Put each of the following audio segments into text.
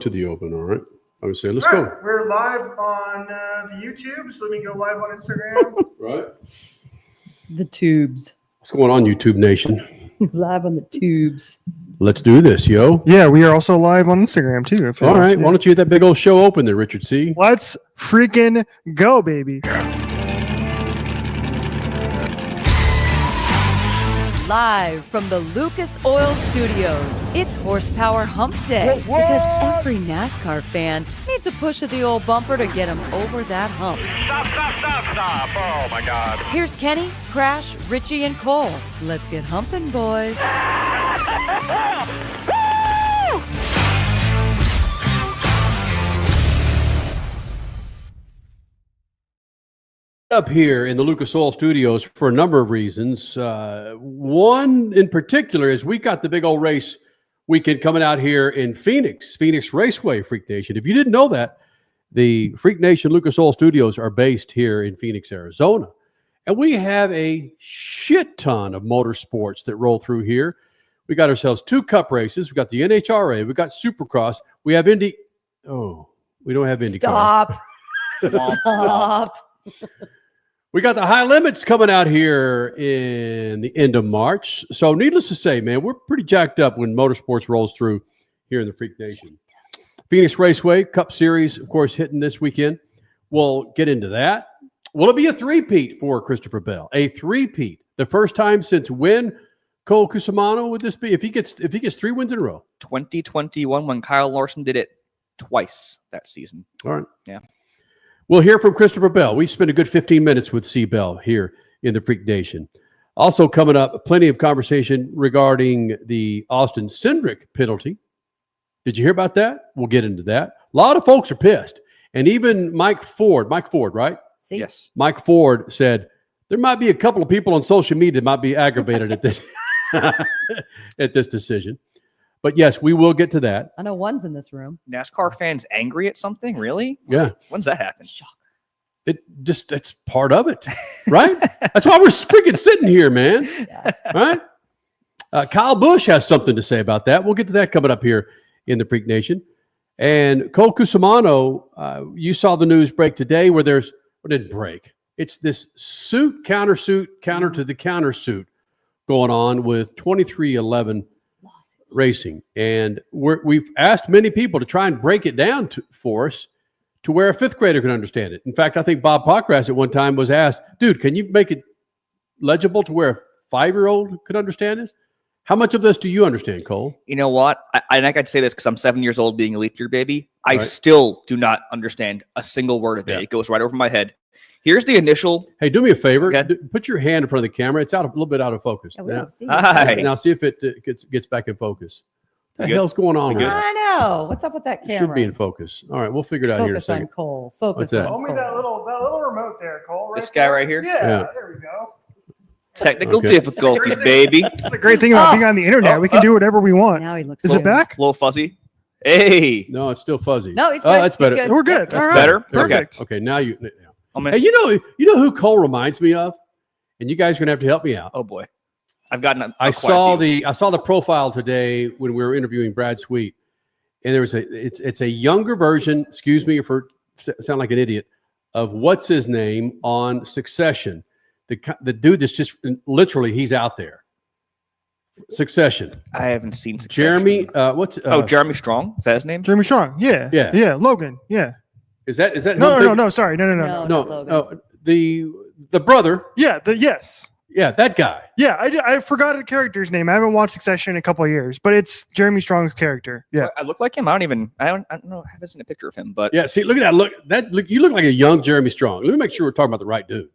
To the open, all right. I would say, let's Right. go. We're live on the YouTube, so let me go live on Instagram. Right. The tubes. What's going on, YouTube Nation? Live on the tubes. Let's do this, yo. Yeah, we are also live on Instagram too. All right. Why don't you get that big old show open there, Richard C? Let's freaking go, baby. Live from the Lucas Oil Studios, it's Horsepower Hump Day. Because every NASCAR fan needs a push of the old bumper to get them over that hump. Stop. Oh, my God. Here's Kenny, Crash, Richie, and Cole. Let's get humping, boys. Up here in the Lucas Oil Studios for a number of reasons. One in particular is we got the big old race weekend coming out here in Phoenix Raceway, Freak Nation. If you didn't know that, the Freak Nation Lucas Oil Studios are based here in Phoenix, Arizona. And we have a shit ton of motorsports that roll through here. We got ourselves 2 cup races. We got the NHRA. We got Supercross. We have Indy. Oh, we don't have IndyCar. Stop. We got the high limits coming out here in the end of March. So needless to say, man, we're pretty jacked up when motorsports rolls through here in the Freak Nation. Phoenix Raceway Cup Series, of course, hitting this weekend. We'll get into that. Will it be a three-peat for Christopher Bell? A three-peat. The first time since when, Cole Cusimano, would this be? If he gets 3 wins in a row. 2021 when Kyle Larson did it twice that season. All right. Yeah. We'll hear from Christopher Bell. We spent a good 15 minutes with C. Bell here in the Freak Nation. Also coming up, plenty of conversation regarding the Austin Cindric penalty. Did you hear about that? We'll get into that. A lot of folks are pissed. And even Mike Ford, right? See? Yes. Mike Ford said, there might be a couple of people on social media that might be aggravated at this at this decision. But yes, we will get to that. I know one's in this room. NASCAR fans angry at something? Really? Yeah. When's that happen? It's part of it, right? That's why we're freaking sitting here, man. Yeah. Right? Kyle Busch has something to say about that. We'll get to that coming up here in the Freak Nation. And Cole Cusimano, you saw the news break today where it didn't break. It's this counter to the countersuit going on with 2311 Racing. And we've asked many people to try and break it down for us to where a 5th grader can understand it. In fact, I think Bob Pockras at one time was asked, dude, can you make it legible to where a 5-year-old could understand this? How much of this do you understand, Cole? You know what? I think I'd say this because I'm 7 years old being a leap year baby. I still do not understand a single word of it. Yeah. It goes right over my head. Here's the initial. Hey, do me a favor. Okay. Put your hand in front of the camera. It's a little bit out of focus. Yeah, see nice. Now see if it gets back in focus. What the hell's going on with that? I know. What's up with that camera? Should be in focus. All right, we'll figure it out here in a second. Focus on Cole. Focus What's that? on Hold me Cole. that little remote there, Cole. This guy right here? Yeah, there we go. Technical difficulties, baby. That's the great thing about being on the internet. We can do whatever we want. Now he looks Is good. it back? A little fuzzy. Hey. No, it's still fuzzy. No, he's good. Oh, that's better. He's good. We're good. That's All right. better. Perfect. Okay, now you. Yeah. Hey, you know who Cole reminds me of, and you guys are gonna have to help me out. Oh boy, I've gotten. I saw the profile today when we were interviewing Brad Sweet, and there was it's a younger version. Excuse me for sound like an idiot of what's his name on Succession. The dude that's just literally he's out there. Succession. I haven't seen Succession. Jeremy. Jeremy Strong. Is that his name? Jeremy Strong. Yeah. Logan. Yeah. Is that No. Sorry. No. Logan. The brother. Yeah. Yes. Yeah, that guy. Yeah. I forgot the character's name. I haven't watched Succession in a couple of years, but it's Jeremy Strong's character. Yeah. I look like him. I don't know. I haven't seen a picture of him, but yeah. See, look at that. Look. You look like a young Jeremy Strong. Let me make sure we're talking about the right dude.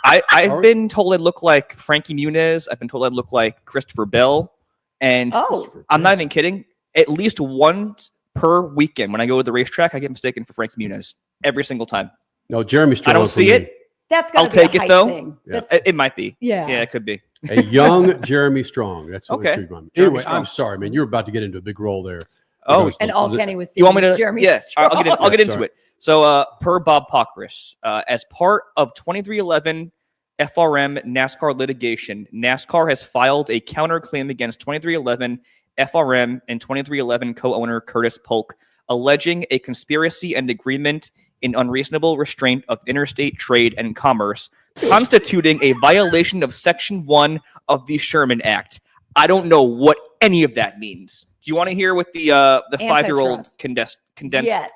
I've been told I look like Frankie Muniz. I've been told I look like Christopher Bell. And I'm not even kidding. At least once per weekend when I go to the racetrack, I get mistaken for Frankie Muniz every single time. No, Jeremy Strong. I don't see it. That's I'll take it though. Yeah. It might be. Yeah, it could be. A young Jeremy Strong. That's what okay. Anyway, I'm sorry, man. You were about to get into a big role there. Oh, and all Kenny was saying. You want me to? Jeremy Strong. I'll get into sorry. it. So, per Bob Pockras, as part of 2311 FRM NASCAR litigation, NASCAR has filed a counterclaim against 2311 FRM and 2311 co-owner Curtis Polk alleging a conspiracy and agreement in unreasonable restraint of interstate trade and commerce, constituting a violation of Section 1 of the Sherman Act. I don't know what any of that means. Do you want to hear what the 5-year-old condensed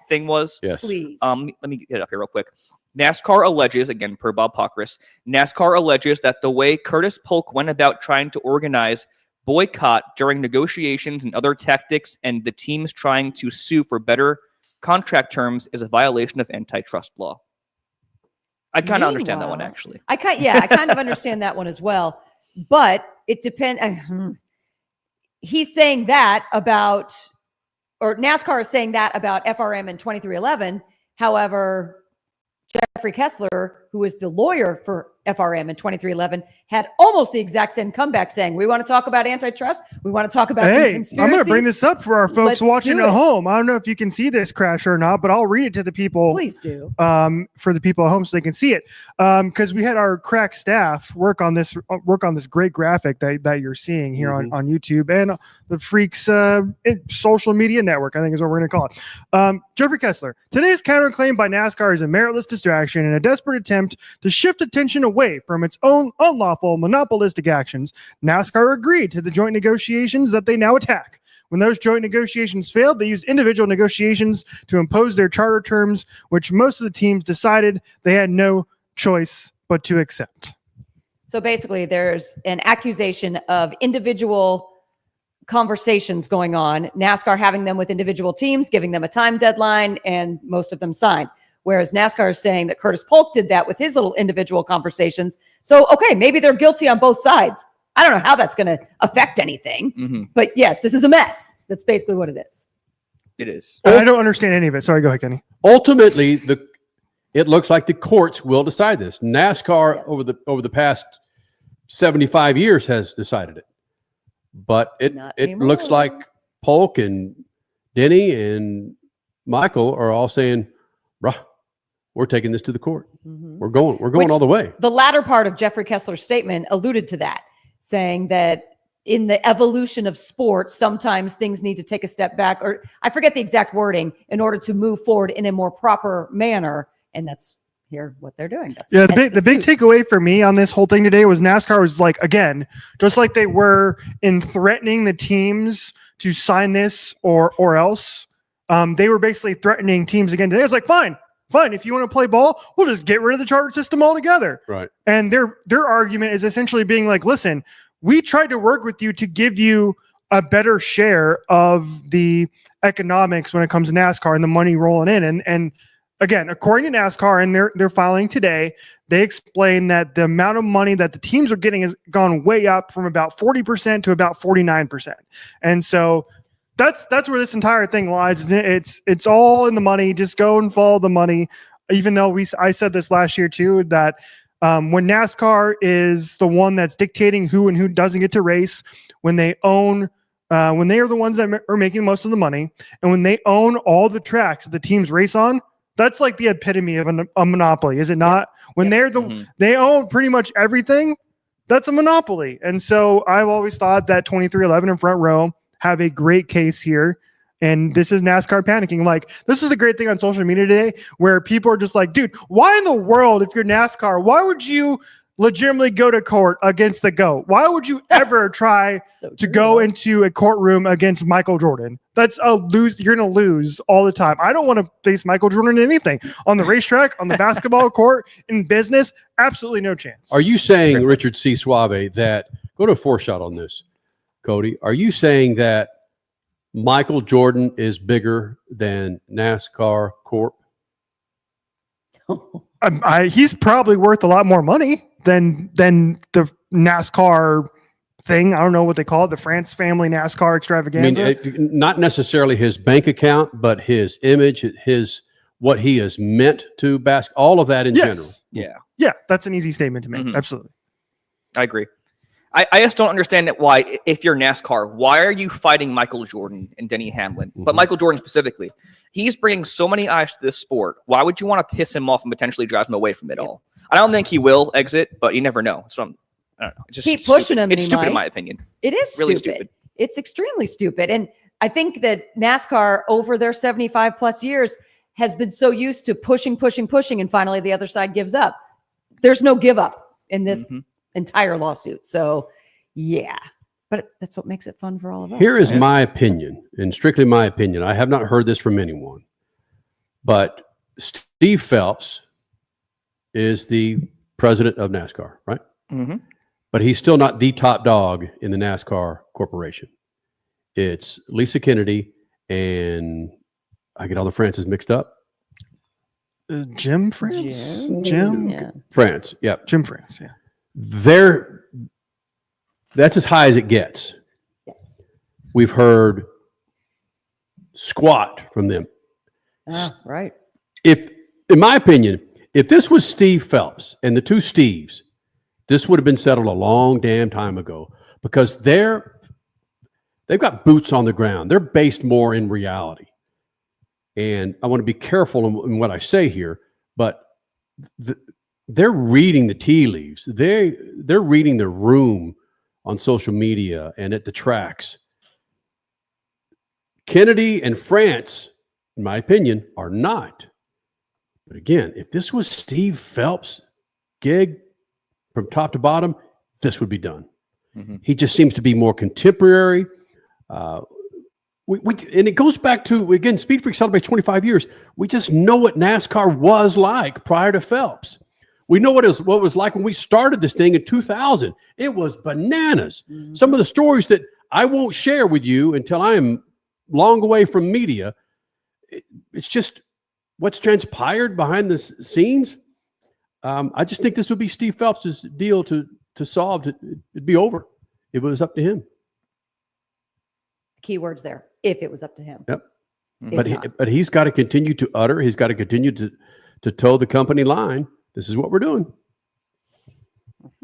thing was? Yes. Please. Let me get it up here real quick. NASCAR alleges, again, per Bob Pockris, NASCAR alleges that the way Curtis Polk went about trying to organize boycott during negotiations and other tactics and the teams trying to sue for better contract terms is a violation of antitrust law. I kind of understand that one, actually. I kind of understand that one as well. But it depends. He's saying that about, or NASCAR is saying that about FRM in 2311. However, Jeffrey Kessler, who is the lawyer for FRM in 2311, had almost the exact same comeback saying, we want to talk about antitrust. We want to talk about some conspiracies. I'm going to bring this up for our folks watching at home. I don't know if you can see this crash or not, but I'll read it to the people. Please do. For the people at home so they can see it. Because we had our crack staff work on this great graphic that you're seeing here on YouTube and the Freaks social media network, I think is what we're going to call it. Jeffrey Kessler, today's counterclaim by NASCAR is a meritless distraction and a desperate attempt to shift attention away from its own unlawful monopolistic actions. NASCAR agreed to the joint negotiations that they now attack. When those joint negotiations failed, they used individual negotiations to impose their charter terms, which most of the teams decided they had no choice but to accept. So basically, there's an accusation of individual conversations going on, NASCAR having them with individual teams, giving them a time deadline, and most of them signed. Whereas NASCAR is saying that Curtis Polk did that with his little individual conversations. So, okay, maybe they're guilty on both sides. I don't know how that's going to affect anything. But yes, this is a mess. That's basically what it is. It is. I don't understand any of it. Sorry, go ahead, Kenny. Ultimately, it looks like the courts will decide this. NASCAR over the past 75 years has decided it. But it looks like Polk and Denny and Michael are all saying, bruh, we're taking this to the court. We're going all the way. The latter part of Jeffrey Kessler's statement alluded to that, saying that in the evolution of sports, sometimes things need to take a step back, or I forget the exact wording, in order to move forward in a more proper manner. And that's what they're doing. The big takeaway for me on this whole thing today was NASCAR was like, again, just like they were in threatening the teams to sign this or else. They were basically threatening teams again today. It's like, fine. If you want to play ball, we'll just get rid of the charter system altogether. Right. And their argument is essentially being like, listen, we tried to work with you to give you a better share of the economics when it comes to NASCAR and the money rolling in. And again, according to NASCAR and their filing today, they explain that the amount of money that the teams are getting has gone way up from about 40% to about 49%. And so that's where this entire thing lies. It's all in the money. Just go and follow the money. Even though I said this last year too, that when NASCAR is the one that's dictating who and who doesn't get to race, when they are the ones that are making most of the money, and when they own all the tracks that the teams race on, that's like the epitome of a monopoly, is it not? When they own pretty much everything, that's a monopoly. And so I've always thought that 2311 and Front Row have a great case here. And this is NASCAR panicking. Like, this is the great thing on social media today, where people are just like, dude, why in the world, if you're NASCAR, why would you legitimately go to court against the GOAT? Why would you ever try to go into a courtroom against Michael Jordan? That's a lose. You're going to lose all the time. I don't want to face Michael Jordan in anything. On the racetrack, on the basketball court, in business, absolutely no chance. Are you saying, Richard C. Suave, that, go to a 4-shot on this, Cody, are you saying that Michael Jordan is bigger than NASCAR Corp? He's probably worth a lot more money than the NASCAR thing. I don't know what they call it, the France family NASCAR extravaganza. I mean, not necessarily his bank account, but his image, what he has meant to basketball, all of that in general. Yeah, that's an easy statement to make. Absolutely. I agree. I just don't understand why, if you're NASCAR, why are you fighting Michael Jordan and Denny Hamlin? But Michael Jordan specifically, he's bringing so many eyes to this sport. Why would you want to piss him off and potentially drive him away from it all? I don't think he will exit, but you never know. So I don't know. It's just keep pushing him. It's stupid in my opinion. It is really stupid. It's extremely stupid. And I think that NASCAR over their 75 plus years has been so used to pushing, and finally the other side gives up. There's no give up in this entire lawsuit. So, yeah, but that's what makes it fun for all of us. Here is my opinion, and strictly my opinion. I have not heard this from anyone, but Steve Phelps is the president of NASCAR, right? Mm-hmm. But he's still not the top dog in the NASCAR corporation. It's Lisa Kennedy and I get all the Francis mixed up. Jim France? Jim? Yeah. France, yeah. Jim France, yeah. That's as high as it gets. Yes. We've heard squat from them. Right. If, in my opinion, if this was Steve Phelps and the two Steves, this would have been settled a long damn time ago because they've got boots on the ground. They're based more in reality. And I want to be careful in what I say here, but they're reading the tea leaves. They're reading the room on social media and at the tracks. Kennedy and France, in my opinion, are not. But again, if this was Steve Phelps' gig from top to bottom, this would be done. Mm-hmm. He just seems to be more contemporary. And it goes back to, again, Speed Freak celebrates 25 years. We just know what NASCAR was like prior to Phelps. We know what it was like when we started this thing in 2000. It was bananas. Mm-hmm. Some of the stories that I won't share with you until I am long away from media, it's just what's transpired behind the scenes. I just think this would be Steve Phelps' deal to solve. It'd be over if it was up to him. Keywords there. If it was up to him. Yep. But he's got to continue to utter. He's got to continue to toe the company line. This is what we're doing.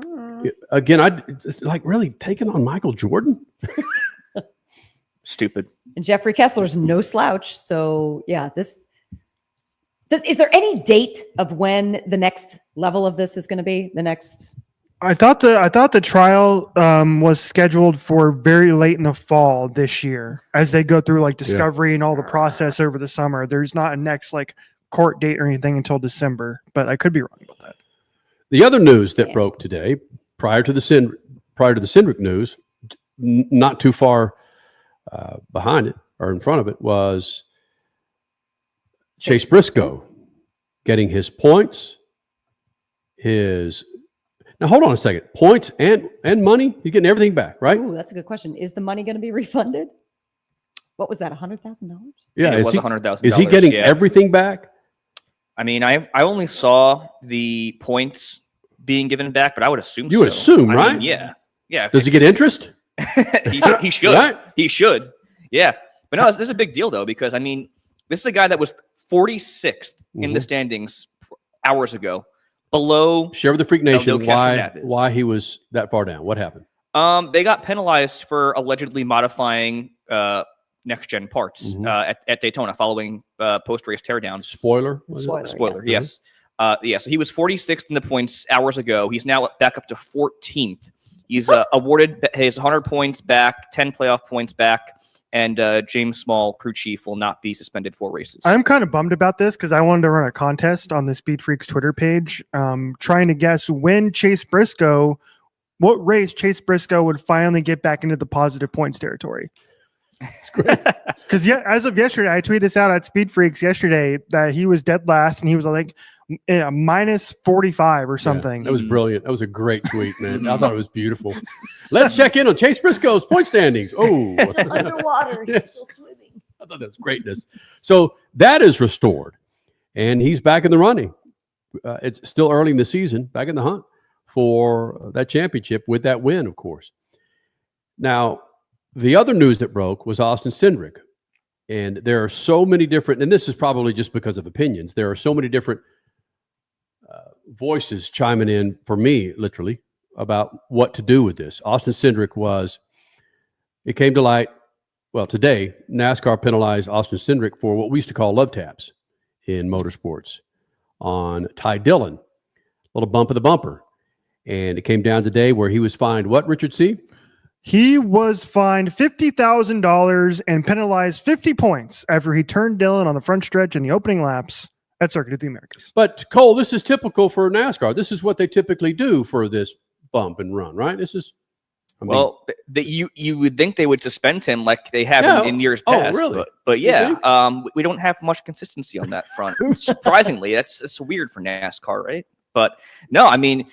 Mm-hmm. Again, it's like really taking on Michael Jordan. Stupid. And Jeffrey Kessler's no slouch. So yeah, is there any date of when the next level of this is going to be? The next? I thought the trial was scheduled for very late in the fall this year as they go through like discovery and all the process over the summer. There's not a next like court date or anything until December, but I could be wrong about that. The other news that broke today, prior to the Cindric news, not too far behind it or in front of it, was Chase Briscoe getting his points, now, hold on a second. Points and money? He's getting everything back, right? Ooh, that's a good question. Is the money going to be refunded? What was that, $100,000? Yeah, it was $100,000. Is he getting everything back? I mean, I only saw the points being given back, but I would assume You would assume, right? I mean, yeah. Does he get interest? he should. Right? He should. Yeah. But no, this is a big deal, though, because, I mean, this is a guy that was 46th in the standings hours ago. Below, share with the Freak Nation why he was that far down. What happened? They got penalized for allegedly modifying next gen parts at Daytona following post race teardown. Spoiler. Yes. So he was 46th in the points hours ago. He's now back up to 14th. He's awarded his 100 points back, 10 playoff points back. And James Small, crew chief, will not be suspended 4 races. I'm kind of bummed about this because I wanted to run a contest on the Speed Freaks Twitter page, trying to guess what race Chase Briscoe would finally get back into the positive points territory. That's great. Because as of yesterday, I tweeted this out at Speed Freaks yesterday that he was dead last and he was like minus 45 or something. Yeah, that was brilliant. That was a great tweet, man. I thought it was beautiful. Let's check in on Chase Briscoe's point standings. Oh, underwater. Yes. He's still swimming. I thought that was greatness. So that is restored, and he's back in the running. It's still early in the season, back in the hunt for that championship with that win, of course. Now, the other news that broke was Austin Cindric. And there are so many different, and this is probably just because of opinions, there are so many different voices chiming in for me, literally, about what to do with this. Austin Cindric it came to light, well, today, NASCAR penalized Austin Cindric for what we used to call love taps in motorsports on Ty Dillon, little bump of the bumper. And it came down today where he was fined what, Richard C? He was fined $50,000 and penalized 50 points after he turned Dillon on the front stretch in the opening laps at Circuit of the Americas. But Cole, this is typical for NASCAR. This is what they typically do for this bump and run, right? This is, you would think they would suspend him like they have in years past. Oh, really? But yeah, we don't have much consistency on that front. Surprisingly, that's weird for NASCAR, right? But no, I mean,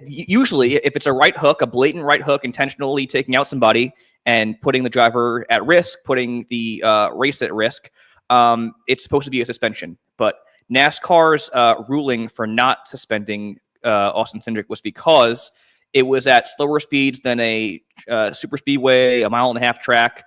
usually if it's a right hook, a blatant right hook, intentionally taking out somebody and putting the driver at risk, putting the race at risk, it's supposed to be a suspension. But NASCAR's ruling for not suspending Austin Cindric was because it was at slower speeds than a super speedway, a 1.5 mile track,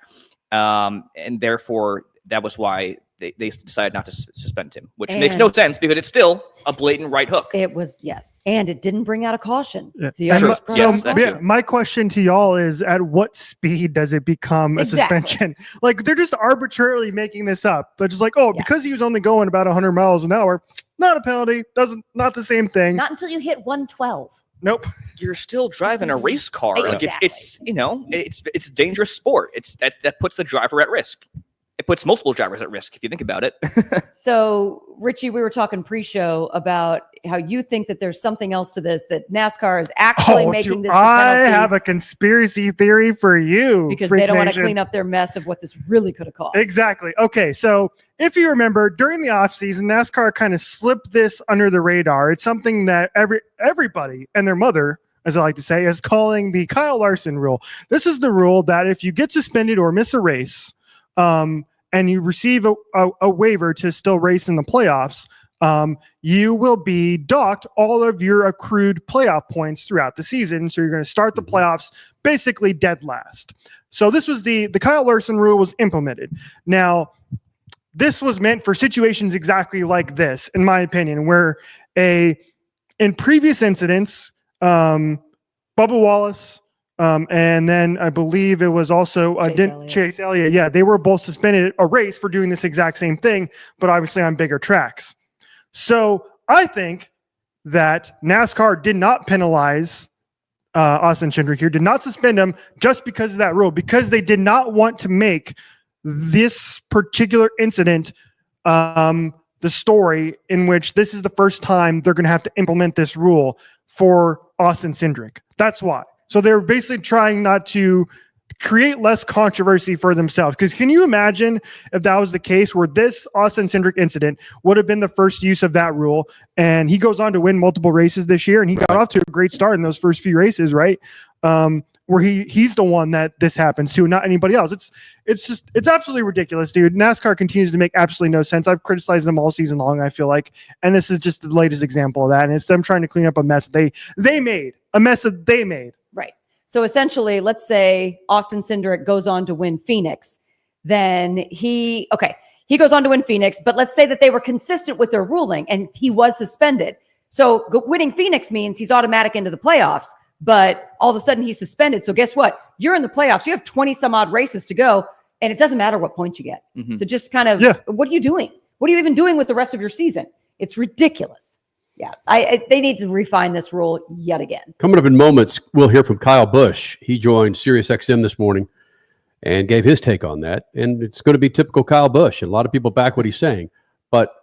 and therefore that was why they decided not to suspend him, which makes no sense because it's still a blatant right hook. It was, yes. And it didn't bring out a caution. Yeah. My question to y'all is, at what speed does it become a suspension? Like, they're just arbitrarily making this up. They're just like, because he was only going about 100 miles an hour, not a penalty, not the same thing. Not until you hit 112. Nope. You're still driving a race car. Exactly. Like it's a dangerous sport. That puts the driver at risk. It puts multiple drivers at risk if you think about it. So, Richie, we were talking pre-show about how you think that there's something else to this, that NASCAR is actually making this the penalty. I have a conspiracy theory for you. Because they don't want to clean up their mess of what this really could have caused. Exactly. Okay, so if you remember, during the offseason, NASCAR kind of slipped this under the radar. It's something that everybody and their mother, as I like to say, is calling the Kyle Larson rule. This is the rule that if you get suspended or miss a race, and you receive a waiver to still race in the playoffs, you will be docked all of your accrued playoff points throughout the season. So you're going to start the playoffs basically dead last. So this was the Kyle Larson rule was implemented. Now, this was meant for situations exactly like this, in my opinion, where in previous incidents, Bubba Wallace, and then I believe it was also Chase Elliott. Yeah, they were both suspended a race for doing this exact same thing, but obviously on bigger tracks. So I think that NASCAR did not penalize Austin Cindric here, did not suspend him just because of that rule, because they did not want to make this particular incident the story in which this is the first time they're going to have to implement this rule for Austin Cindric. That's why. So they're basically trying not to create less controversy for themselves. Because can you imagine if that was the case, where this Austin Cindric incident would have been the first use of that rule, and he goes on to win multiple races this year, and he got off to a great start in those first few races, right? Where he's the one that this happens to, not anybody else. It's absolutely ridiculous, dude. NASCAR continues to make absolutely no sense. I've criticized them all season long, I feel like, and this is just the latest example of that. And it's them trying to clean up a mess they made. Right. So essentially, let's say Austin Cindric goes on to win Phoenix. Then he goes on to win Phoenix, but let's say that they were consistent with their ruling and he was suspended. So winning Phoenix means he's automatic into the playoffs, but all of a sudden he's suspended. So guess what? You're in the playoffs. You have 20 some odd races to go, and it doesn't matter what points you get. Mm-hmm. So just kind of, what are you doing? What are you even doing with the rest of your season? It's ridiculous. Yeah, they need to refine this rule yet again. Coming up in moments, we'll hear from Kyle Busch. He joined SiriusXM this morning and gave his take on that. And it's going to be typical Kyle Busch. And a lot of people back what he's saying. But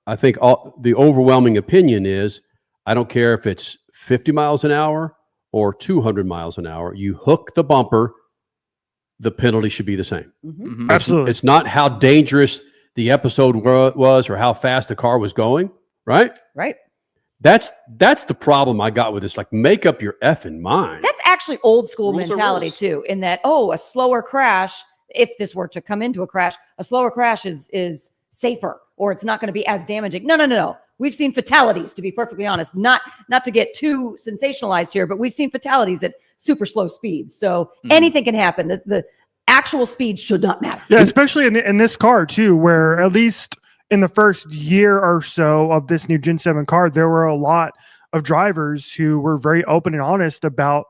I think the overwhelming opinion is, I don't care if it's 50 miles an hour or 200 miles an hour. You hook the bumper, the penalty should be the same. Mm-hmm. Mm-hmm. Absolutely. It's not how dangerous the episode was or how fast the car was going, right? Right. That's the problem I got with this. Like, make up your effing mind. That's actually old school Rules mentality too, in that, a slower crash, if this were to come into a crash, a slower crash is safer, or it's not going to be as damaging. No. We've seen fatalities, to be perfectly honest, not to get too sensationalized here, but we've seen fatalities at super slow speeds. So anything can happen. The actual speed should not matter. Yeah, especially in this car too, where at least in the first year or so of this new Gen 7 car, there were a lot of drivers who were very open and honest about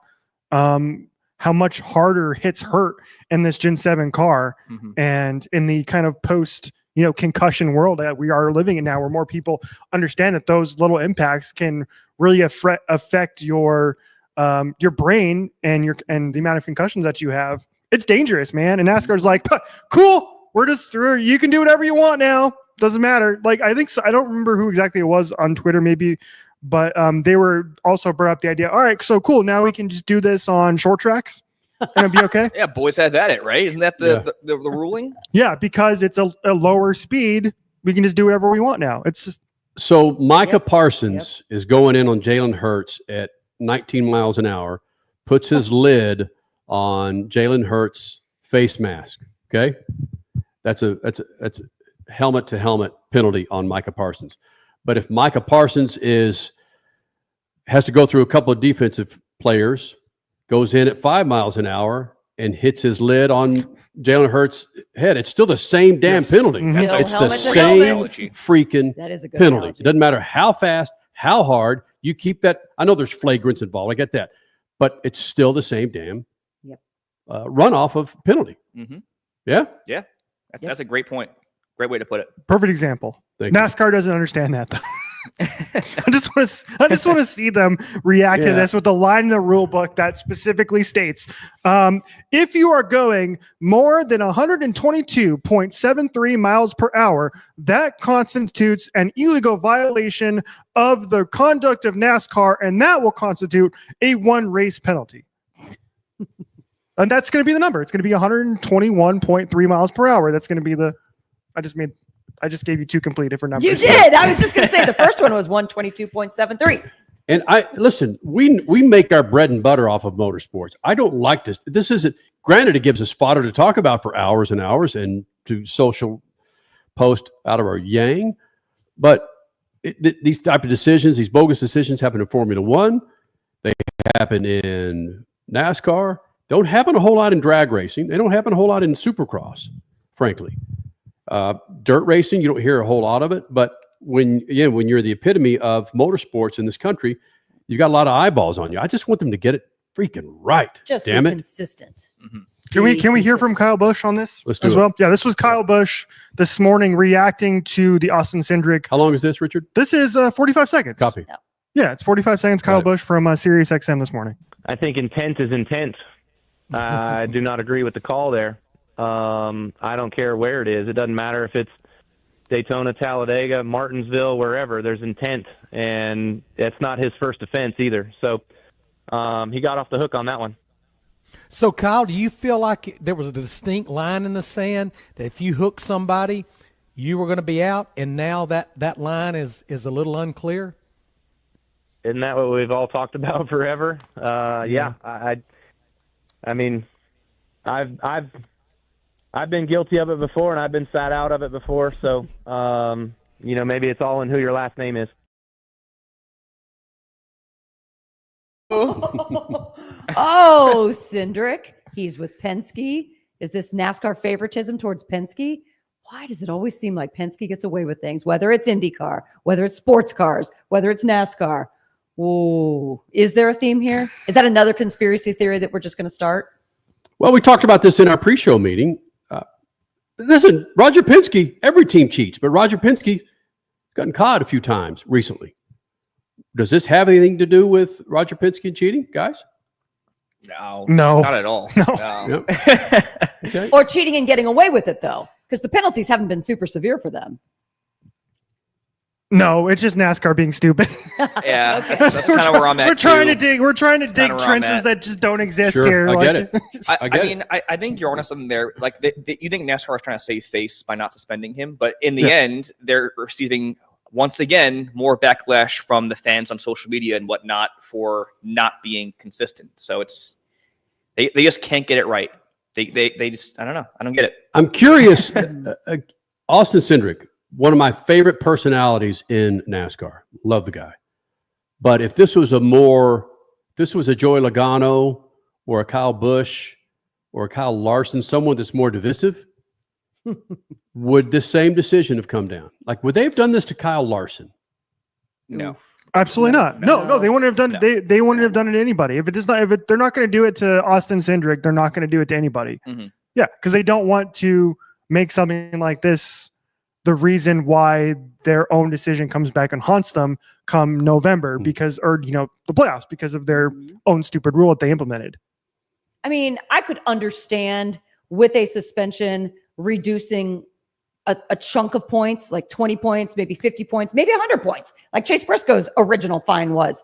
how much harder hits hurt in this Gen 7 car. Mm-hmm. And in the kind of post, concussion world that we are living in now, where more people understand that those little impacts can really affect your your brain and the amount of concussions that you have, it's dangerous, man. And NASCAR's like, cool, we're just through. You can do whatever you want now. Doesn't matter. Like, I think so. I don't remember who exactly it was on Twitter, maybe, but they were also brought up the idea. All right, so cool. Now we can just do this on short tracks and it'll be okay. Yeah, boys have at it, right? Isn't that the ruling? Yeah, because it's a lower speed. We can just do whatever we want now. It's just. So Micah Parsons is going in on Jalen Hurts at 19 miles an hour, puts his lid on Jalen Hurts' face mask. Okay. That's a helmet to helmet penalty on Micah Parsons. But if Micah Parsons has to go through a couple of defensive players, goes in at 5 miles an hour and hits his lid on Jalen Hurts' head, it's still the same damn penalty. Still It's the helmet to same helmet. freaking That is a good penalty. analogy. It doesn't matter how fast, how hard you keep that. I know there's flagrants involved. I get that, but it's still the same damn runoff of penalty. Mm-hmm. Yeah. Yeah. That's a great point. Great way to put it. Perfect example. Thank you. NASCAR doesn't understand that, though. I just want to see them react to this with the line in the rule book that specifically states, if you are going more than 122.73 miles per hour, that constitutes an illegal violation of the conduct of NASCAR, and that will constitute a 1 race penalty. And that's going to be the number. It's going to be 121.3 miles per hour. That's going to be the. I just gave you 2 complete different numbers. You did. I was just going to say the first one was 122.73. And listen, we make our bread and butter off of motorsports. I don't like this. This isn't, granted, it gives us fodder to talk about for hours and hours and to social post out of our yang. But these type of decisions, these bogus decisions happen in Formula One. They happen in NASCAR. Don't happen a whole lot in drag racing. They don't happen a whole lot in Supercross, frankly. Dirt racing, you don't hear a whole lot of it, but when you're the epitome of motorsports in this country, you've got a lot of eyeballs on you. I just want them to get it freaking right. Just damn be it. consistent. Mm-hmm. Can we hear from Kyle Busch on this Let's do as it. well? Yeah, this was Kyle Busch this morning reacting to the Austin Cindric. How long is this, Richard? This is 45 seconds. Copy. Yeah, it's 45 seconds. Kyle Busch from Sirius XM this morning. I think intent is intent. I do not agree with the call there. I don't care where it is. It doesn't matter if it's Daytona, Talladega, Martinsville, wherever. There's intent, and it's not his first offense either. So he got off the hook on that one. So, Kyle, do you feel like there was a distinct line in the sand that if you hook somebody, you were going to be out, and now that line is a little unclear? Isn't that what we've all talked about forever? Yeah. I mean, I've been guilty of it before, and I've been sat out of it before. So, maybe it's all in who your last name is. Oh, Cindric. He's with Penske. Is this NASCAR favoritism towards Penske? Why does it always seem like Penske gets away with things, whether it's IndyCar, whether it's sports cars, whether it's NASCAR? Ooh, is there a theme here? Is that another conspiracy theory that we're just going to start? Well, we talked about this in our pre-show meeting. Listen, Roger Penske, every team cheats, but Roger Penske gotten caught a few times recently. Does this have anything to do with Roger Penske and cheating, guys? No, No. not at all. No. Yep. Okay. Or cheating and getting away with it, though, because the penalties haven't been super severe for them. No, it's just NASCAR being stupid. Yeah, Okay. that's kind of where I'm at. We're trying to too. dig. We're trying to dig kinda where I'm trenches at. that just don't exist Sure, here. I get it. I think you're onto something there. Like you think NASCAR is trying to save face by not suspending him, but in the end, they're receiving once again more backlash from the fans on social media and whatnot for not being consistent. So it's they just can't get it right. They just I don't know. I don't get it. I'm curious. Austin Cindric, one of my favorite personalities in NASCAR. Love the guy. But if this was a Joey Logano or a Kyle Busch or a Kyle Larson, someone that's more divisive, would the same decision have come down? Like, would they have done this to Kyle Larson? No. Absolutely not. No, they wouldn't have done No. it. They wouldn't have done it to anybody. If they're not going to do it to Austin Cindric, they're not going to do it to anybody. Mhm. Yeah, because they don't want to make something like this the reason why their own decision comes back and haunts them come November the playoffs because of their own stupid rule that they implemented. I mean, I could understand with a suspension reducing a chunk of points, like 20 points, maybe 50 points, maybe 100 points, like Chase Briscoe's original fine was.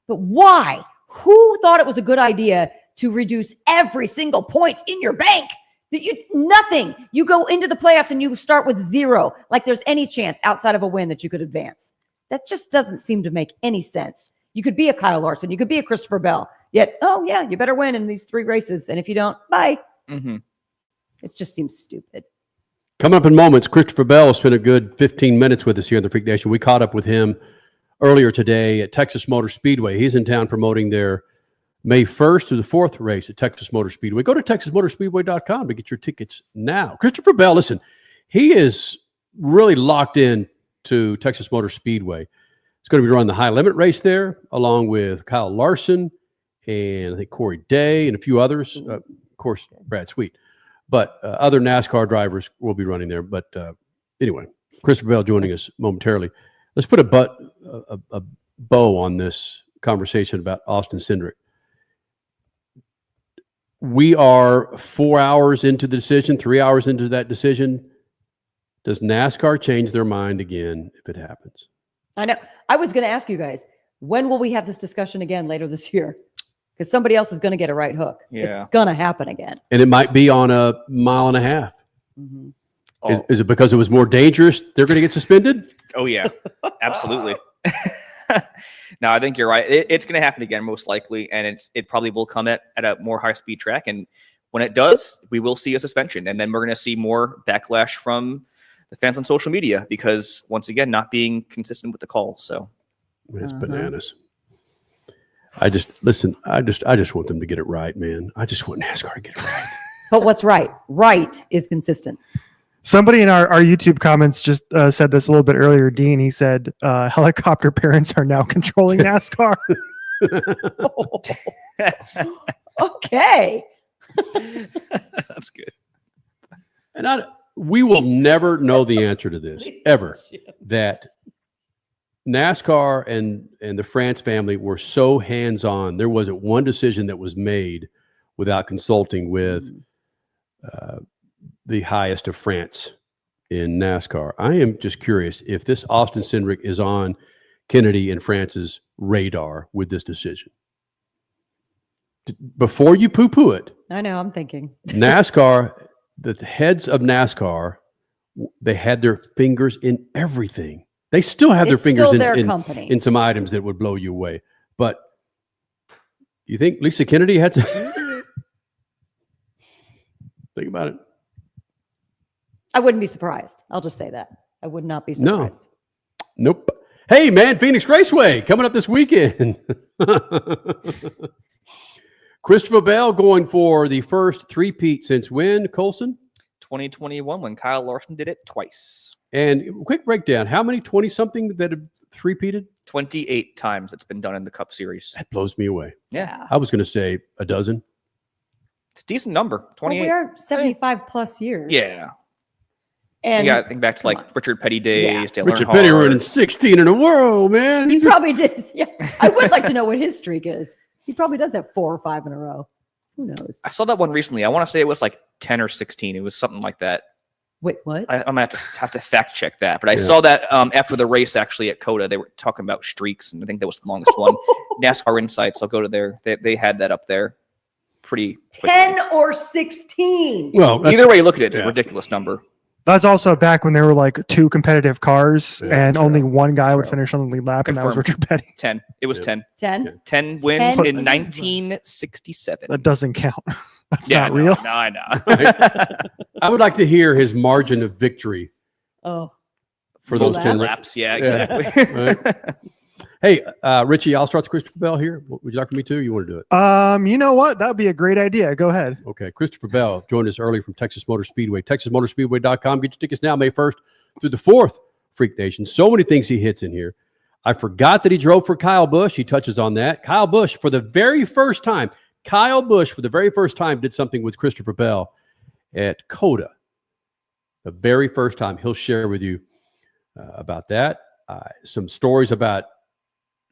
But why? Who thought it was a good idea to reduce every single point in your bank? Nothing. You go into the playoffs and you start with 0, like there's any chance outside of a win that you could advance. That just doesn't seem to make any sense. You could be a Kyle Larson. You could be a Christopher Bell. Yet, oh yeah, you better win in these 3 races. And if you don't, bye. Mm-hmm. It just seems stupid. Coming up in moments, Christopher Bell spent a good 15 minutes with us here in the Freak Nation. We caught up with him earlier today at Texas Motor Speedway. He's in town promoting their May 1st through the 4th race at Texas Motor Speedway. Go to texasmotorspeedway.com to get your tickets now. Christopher Bell, listen, he is really locked in to Texas Motor Speedway. He's going to be running the high limit race there, along with Kyle Larson and I think Corey Day and a few others. Of course, Brad Sweet. But other NASCAR drivers will be running there. But anyway, Christopher Bell joining us momentarily. Let's put a bow on this conversation about Austin Cindric. We are 4 hours into the decision, 3 hours into that decision. Does NASCAR change their mind again if it happens? I know. I was going to ask you guys, when will we have this discussion again later this year? Because somebody else is going to get a right hook. Yeah. It's going to happen again. And it might be on a mile and a half. Mm-hmm. Is it because it was more dangerous they're going to get suspended? Oh, yeah. Absolutely. No, I think you're right. It's going to happen again, most likely, and it probably will come at a more high-speed track. And when it does, we will see a suspension, and then we're going to see more backlash from the fans on social media because, once again, not being consistent with the call. So it's bananas. I just want them to get it right, man. I just want NASCAR to get it right. But what's right? Right is consistent. Somebody in our YouTube comments just said this a little bit earlier. Dean, he said, helicopter parents are now controlling NASCAR. Okay. That's good. And we will never know the answer to this, ever, that NASCAR and the France family were so hands-on. There wasn't one decision that was made without consulting with the highest of France in NASCAR. I am just curious if this Austin Cindric is on Kennedy and France's radar with this decision. Before you poo-poo it. I know, I'm thinking. NASCAR, the heads of NASCAR, they had their fingers in everything. They still have their fingers in some items that would blow you away. But you think Lisa Kennedy had to think about it? I wouldn't be surprised. I'll just say that. I would not be surprised. No. Nope. Hey, man, Phoenix Raceway coming up this weekend. Christopher Bell going for the first three-peat since when, Colson? 2021 when Kyle Larson did it twice. And quick breakdown, how many 20-something that have three-peated? 28 times it's been done in the Cup Series. That blows me away. Yeah. I was going to say a dozen. It's a decent number, 28. Well, we are 75 plus years. Yeah. And you got to think back to like Richard Petty days. Yeah. Richard Petty running 16 in a row, man. He probably did. Yeah. I would like to know what his streak is. He probably does have 4 or 5 in a row. Who knows? I saw that one recently. I want to say it was like 10 or 16. It was something like that. Wait, what? I'm going to have to fact check that. But I saw that after the race, actually, at COTA. They were talking about streaks, and I think that was the longest one. NASCAR Insights, I'll go to there. They had that up there pretty quickly. 10 or 16. Well, either way you look at it, it's a ridiculous number. That's also back when there were like 2 competitive cars and only one guy would finish on the lead lap, and that was Richard Petty. 10. It was 10. 10? 10 wins in 1967. That doesn't count. That's not no, real. No, I know. I would like to hear his margin of victory for those 10 laps. Yeah, exactly. Right. Hey, Richie, I'll start the Christopher Bell here. Would you like for me to? You want to do it? You know what? That would be a great idea. Go ahead. Okay. Christopher Bell joined us early from Texas Motor Speedway. TexasMotorSpeedway.com. Get your tickets now, May 1st through the 4th, Freak Nation. So many things he hits in here. I forgot that he drove for Kyle Busch. He touches on that. Kyle Busch, for the very first time, did something with Christopher Bell at COTA. the very first time. He'll share with you about that. Some stories about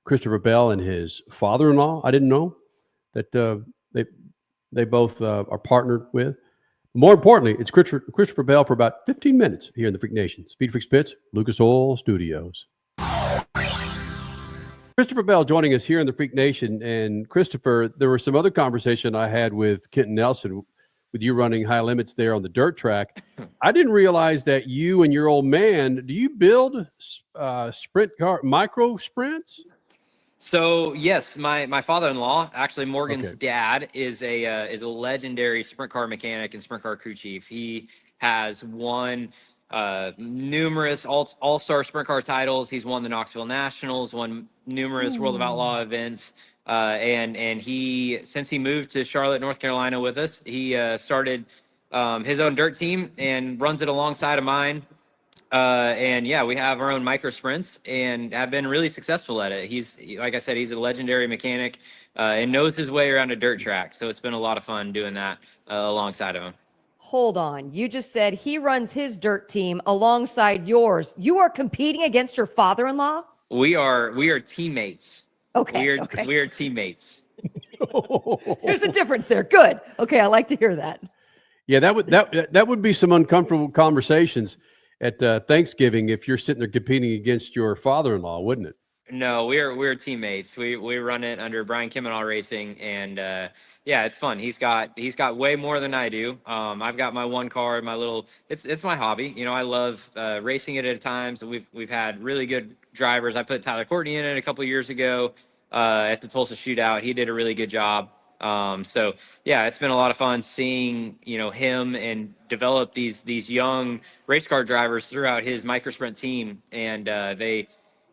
Christopher Bell and his father-in-law. I didn't know that they both are partnered with. More importantly, it's Christopher Bell for about 15 minutes here in the Freak Nation. Speed Freaks Pits, Lucas Oil Studios. Christopher Bell joining us here in the Freak Nation. And Christopher, there was some other conversation I had with Kenton Nelson with you running high limits there on the dirt track. I didn't realize that you and your old man, do you build sprint car, micro sprints? So yes, my father-in-law, actually Morgan's dad, is a legendary sprint car mechanic and sprint car crew chief. He has won numerous all-star sprint car titles. He's won the Knoxville Nationals, won numerous World of Outlaw events, and he, since he moved to Charlotte, North Carolina with us, he started his own dirt team and runs it alongside of mine. And yeah, we have our own micro sprints and have been really successful at it. He's, like I said, he's a legendary mechanic and knows his way around a dirt track. So it's been a lot of fun doing that alongside of him. Hold on. You just said he runs his dirt team alongside yours. You are competing against your father-in-law? We are teammates. Okay. We are teammates. There's a difference there. Good. Okay. I like to hear that. Yeah, that would be some uncomfortable conversations at Thanksgiving if you're sitting there competing against your father-in-law, wouldn't it? No, we're teammates. We run it under Brian Kimenall Racing, and yeah, it's fun. He's got way more than I do. I've got my one car, my little. It's my hobby. You know, I love racing it at a time. So we've had really good drivers. I put Tyler Courtney in it a couple of years ago at the Tulsa Shootout. He did a really good job. So yeah, it's been a lot of fun seeing, him and develop these young race car drivers throughout his micro sprint team. And,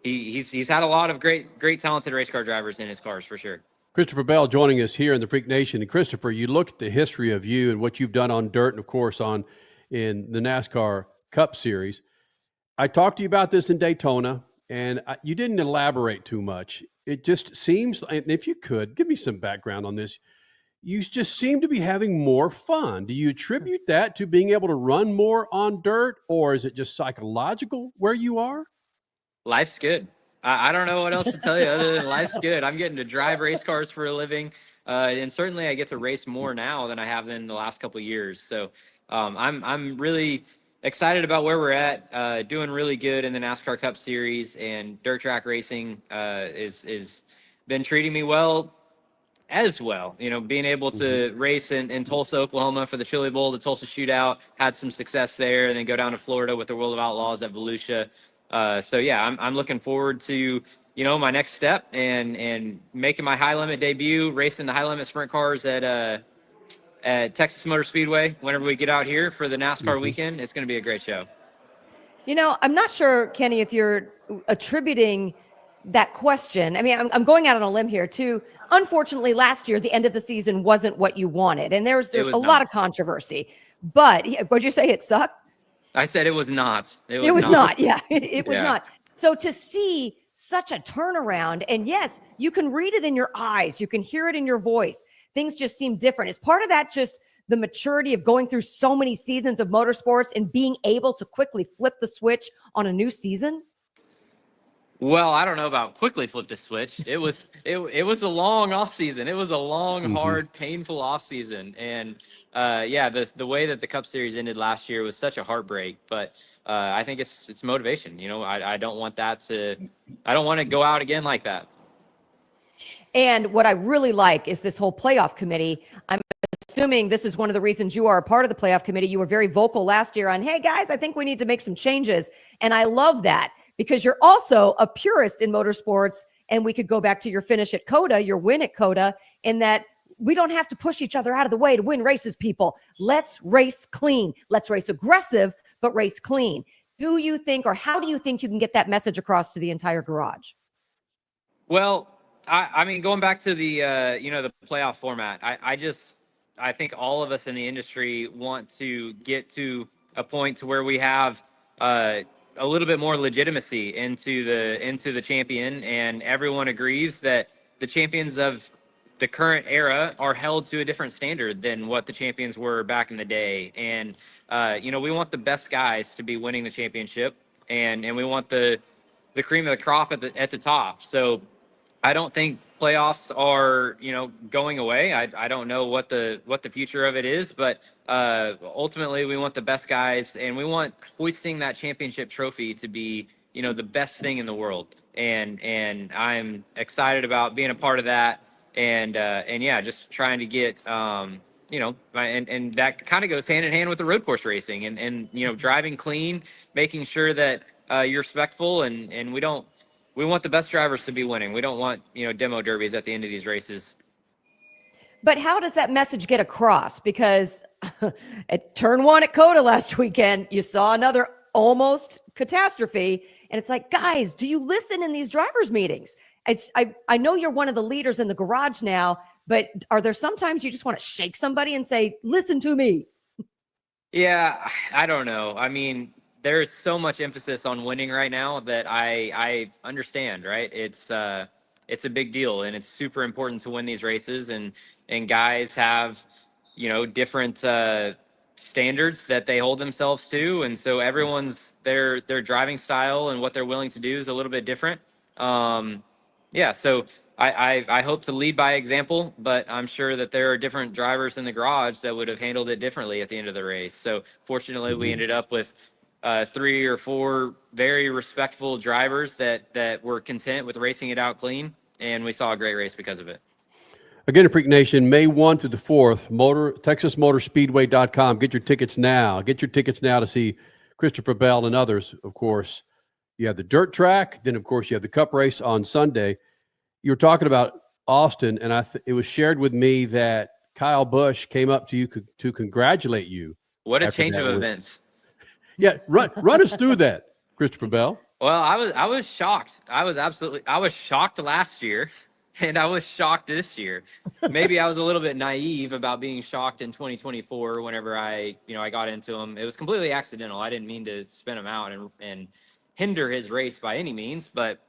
he's had a lot of great talented race car drivers in his cars for sure. Christopher Bell joining us here in the Freak Nation. And Christopher, you look at the history of you and what you've done on dirt and of course in the NASCAR Cup Series. I talked to you about this in Daytona and you didn't elaborate too much. It just seems, and if you could, give me some background on this. You just seem to be having more fun. Do you attribute that to being able to run more on dirt, or is it just psychological where you are? Life's good. I don't know what else to tell you other than life's good. I'm getting to drive race cars for a living, and certainly I get to race more now than I have in the last couple of years. So I'm really excited about where we're at, doing really good in the NASCAR Cup Series, and dirt track racing is been treating me well as well. Being able to race in Tulsa, Oklahoma for the Chili Bowl, the Tulsa Shootout, had some success there, and then go down to Florida with the World of Outlaws at Volusia. So yeah, I'm looking forward to my next step and making my high limit debut, racing the high limit sprint cars at Texas Motor Speedway whenever we get out here for the NASCAR weekend. It's going to be a great show. I'm not sure, Kenny, if you're attributing that question. I mean, I'm going out on a limb here too. Unfortunately, last year, the end of the season wasn't what you wanted. And there's a lot of controversy. But what'd you say? It sucked? I said it was not. It was not. Yeah, it was not. So to see such a turnaround, and yes, you can read it in your eyes. You can hear it in your voice. Things just seem different. Is part of that just the maturity of going through so many seasons of motorsports and being able to quickly flip the switch on a new season? Well, I don't know about quickly flip the switch. It was a long off season. It was a long, hard, painful off season. And the way that the Cup Series ended last year was such a heartbreak. But I think it's motivation. I don't want to go out again like that. And what I really like is this whole playoff committee. I'm assuming this is one of the reasons you are a part of the playoff committee. You were very vocal last year on, hey guys, I think we need to make some changes. And I love that because you're also a purist in motorsports. And we could go back to your finish at COTA, your win at COTA, in that we don't have to push each other out of the way to win races, people. Let's race clean. Let's race aggressive, but race clean. Do you think, or how do you think you can get that message across to the entire garage? Well, I mean, going back to the the playoff format, I think all of us in the industry want to get to a point to where we have a little bit more legitimacy into the champion, and everyone agrees that the champions of the current era are held to a different standard than what the champions were back in the day. And, we want the best guys to be winning the championship, and we want the cream of the crop at the top. So I don't think playoffs are, going away. I don't know what the future of it is, but ultimately we want the best guys, and we want hoisting that championship trophy to be, the best thing in the world. And I'm excited about being a part of that. And yeah, just trying to get, and that kind of goes hand in hand with the road course racing and driving clean, making sure that you're respectful, and we want the best drivers to be winning. We don't want, demo derbies at the end of these races. But how does that message get across? Because at turn 1 at Coda last weekend, you saw another almost catastrophe. And it's like, guys, do you listen in these drivers' meetings? I know you're one of the leaders in the garage now, but are there sometimes you just want to shake somebody and say, listen to me? Yeah, I don't know. I mean, there's so much emphasis on winning right now that I understand, right? It's a big deal, and it's super important to win these races, and guys have, different standards that they hold themselves to, and so everyone's their driving style and what they're willing to do is a little bit different. Yeah, so I hope to lead by example, but I'm sure that there are different drivers in the garage that would have handled it differently at the end of the race. So fortunately, we ended up with 3 or 4 very respectful drivers that were content with racing it out clean, and we saw a great race because of it. Again, Freak Nation, May 1 through the 4th, TexasMotorSpeedway.com. Get your tickets now. Get your tickets now to see Christopher Bell and others, of course. You have the dirt track. Then, of course, you have the cup race on Sunday. You were talking about Austin, and it was shared with me that Kyle Busch came up to you to congratulate you. What a change of events. Yeah, run us through that, Christopher Bell. Well, I was shocked. I was shocked last year, and I was shocked this year. Maybe I was a little bit naive about being shocked in 2024 whenever I got into him. It was completely accidental. I didn't mean to spin him out and hinder his race by any means, but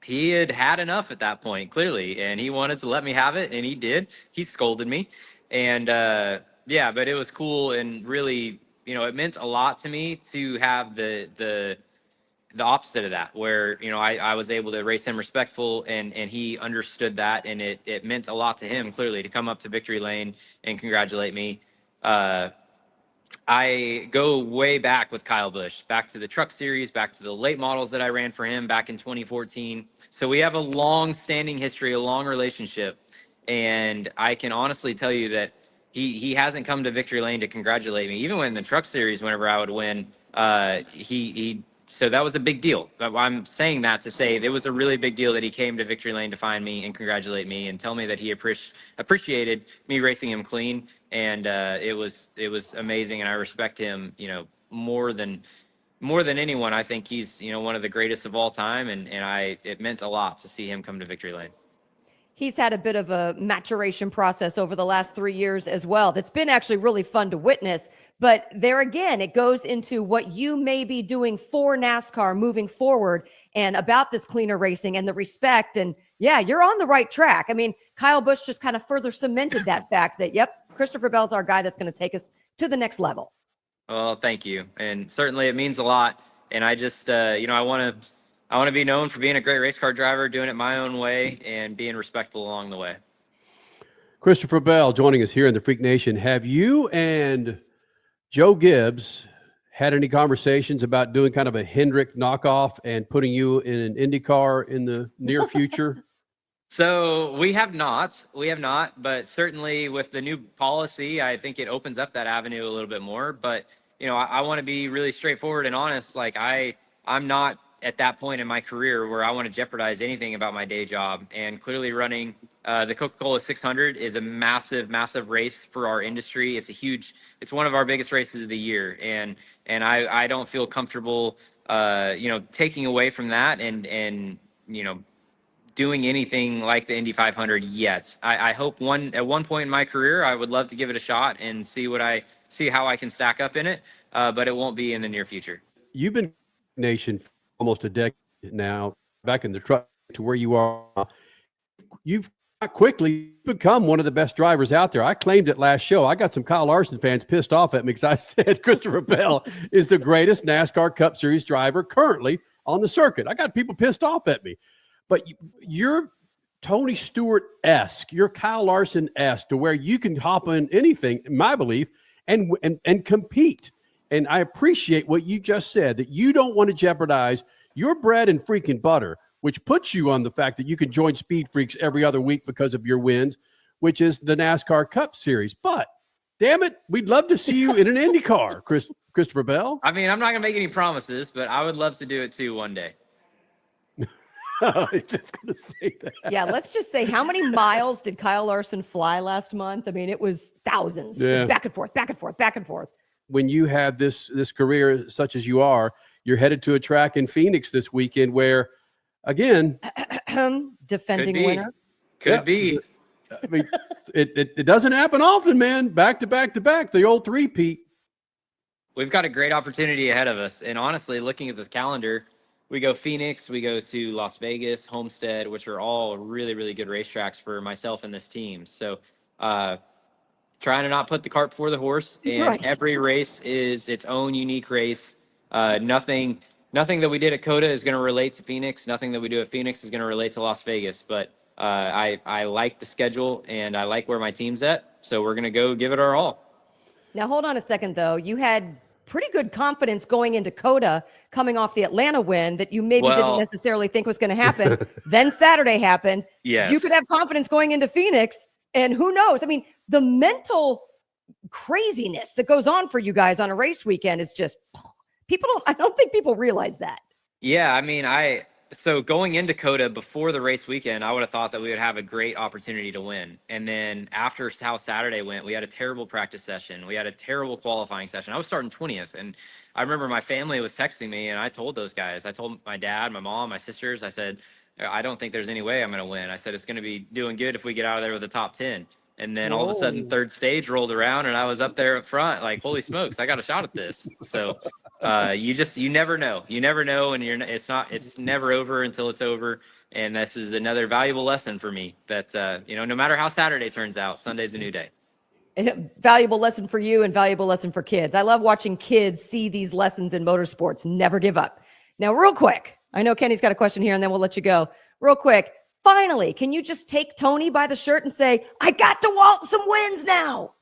he had enough at that point, clearly, and he wanted to let me have it, and he did. He scolded me, and yeah, but it was cool, and really, it meant a lot to me to have the opposite of that, where I was able to race him respectful, and he understood that, and it meant a lot to him, clearly, to come up to victory lane and congratulate me. I go way back with Kyle Busch, back to the truck series, back to the late models that I ran for him back in 2014. So we have a long-standing history, a long relationship, and I can honestly tell you that he hasn't come to victory lane to congratulate me. Even when in the truck series, whenever I would win, so that was a big deal. I'm saying that to say it was a really big deal that he came to victory lane to find me and congratulate me and tell me that he appreciated me racing him clean. And it was amazing, and I respect him, more than anyone. I think he's, one of the greatest of all time, and it meant a lot to see him come to victory lane. He's had a bit of a maturation process over the last 3 years as well. That's been actually really fun to witness. But there again, it goes into what you may be doing for NASCAR moving forward and about this cleaner racing and the respect. And yeah, you're on the right track. I mean, Kyle Busch just kind of further cemented that fact that, yep, Christopher Bell's our guy that's going to take us to the next level. Well, thank you. And certainly it means a lot. And I just, I want to be known for being a great race car driver, doing it my own way, and being respectful along the way. Christopher Bell joining us here in the Freak Nation. Have you and Joe Gibbs had any conversations about doing kind of a Hendrick knockoff and putting you in an Indy car in the near future? So we have not, but certainly with the new policy, I think it opens up that avenue a little bit more. But, I want to be really straightforward and honest. Like I'm not at that point in my career where I want to jeopardize anything about my day job. And clearly running the Coca-Cola 600 is a massive, massive race for our industry. It's one of our biggest races of the year. And I don't feel comfortable, taking away from that and doing anything like the Indy 500 yet. I hope at one point in my career, I would love to give it a shot and see how I can stack up in it. But it won't be in the near future. You've been nation for almost a decade now, back in the truck to where you are. You've quickly become one of the best drivers out there. I claimed it last show. I got some Kyle Larson fans pissed off at me because I said Christopher Bell is the greatest NASCAR Cup Series driver currently on the circuit. I got people pissed off at me. But you're Tony Stewart-esque, you're Kyle Larson-esque, to where you can hop in anything, in my belief, and compete. And I appreciate what you just said, that you don't want to jeopardize your bread and freaking butter, which puts you on the fact that you can join Speed Freaks every other week because of your wins, which is the NASCAR Cup Series. But, damn it, we'd love to see you in an Indy car, Christopher Bell. I mean, I'm not going to make any promises, but I would love to do it too one day. I was just going to say that. Yeah, let's just say, how many miles did Kyle Larson fly last month? I mean, it was thousands. Yeah. Back and forth, back and forth, back and forth. When you have this career such as you are, you're headed to a track in Phoenix this weekend where, again, defending winner. Could be. I mean, it doesn't happen often, man. Back to back to back, the old three-peat. We've got a great opportunity ahead of us. And honestly, looking at this calendar, we go Phoenix, we go to Las Vegas, Homestead, which are all really, really good racetracks for myself and this team. So trying to not put the cart before the horse. And every race is its own unique race. Nothing that we did at COTA is going to relate to Phoenix. Nothing that we do at Phoenix is going to relate to Las Vegas. But I like the schedule, and I like where my team's at. So we're going to go give it our all. Now, hold on a second, though. You had pretty good confidence going into COTA, coming off the Atlanta win that you maybe didn't necessarily think was going to happen. Then Saturday happened. Yes. You could have confidence going into Phoenix, and who knows? I mean, the mental craziness that goes on for you guys on a race weekend is just I don't think people realize that. Yeah, I mean, so going into COTA before the race weekend, I would have thought that we would have a great opportunity to win. And then after how Saturday went, we had a terrible practice session. We had a terrible qualifying session. I was starting 20th. And I remember my family was texting me, and I told those guys, I told my dad, my mom, my sisters, I said, I don't think there's any way I'm going to win. I said, it's going to be doing good if we get out of there with the top 10. And then all of a sudden, third stage rolled around, and I was up there up front, like, holy smokes, I got a shot at this. So you never know. You never know, and it's never over until it's over. And this is another valuable lesson for me that, no matter how Saturday turns out, Sunday's a new day. Valuable lesson for you and valuable lesson for kids. I love watching kids see these lessons in motorsports. Never give up. Now, real quick, I know Kenny's got a question here, and then we'll let you go. Real quick. Finally, can you just take Tony by the shirt and say, I got DeWalt some wins now?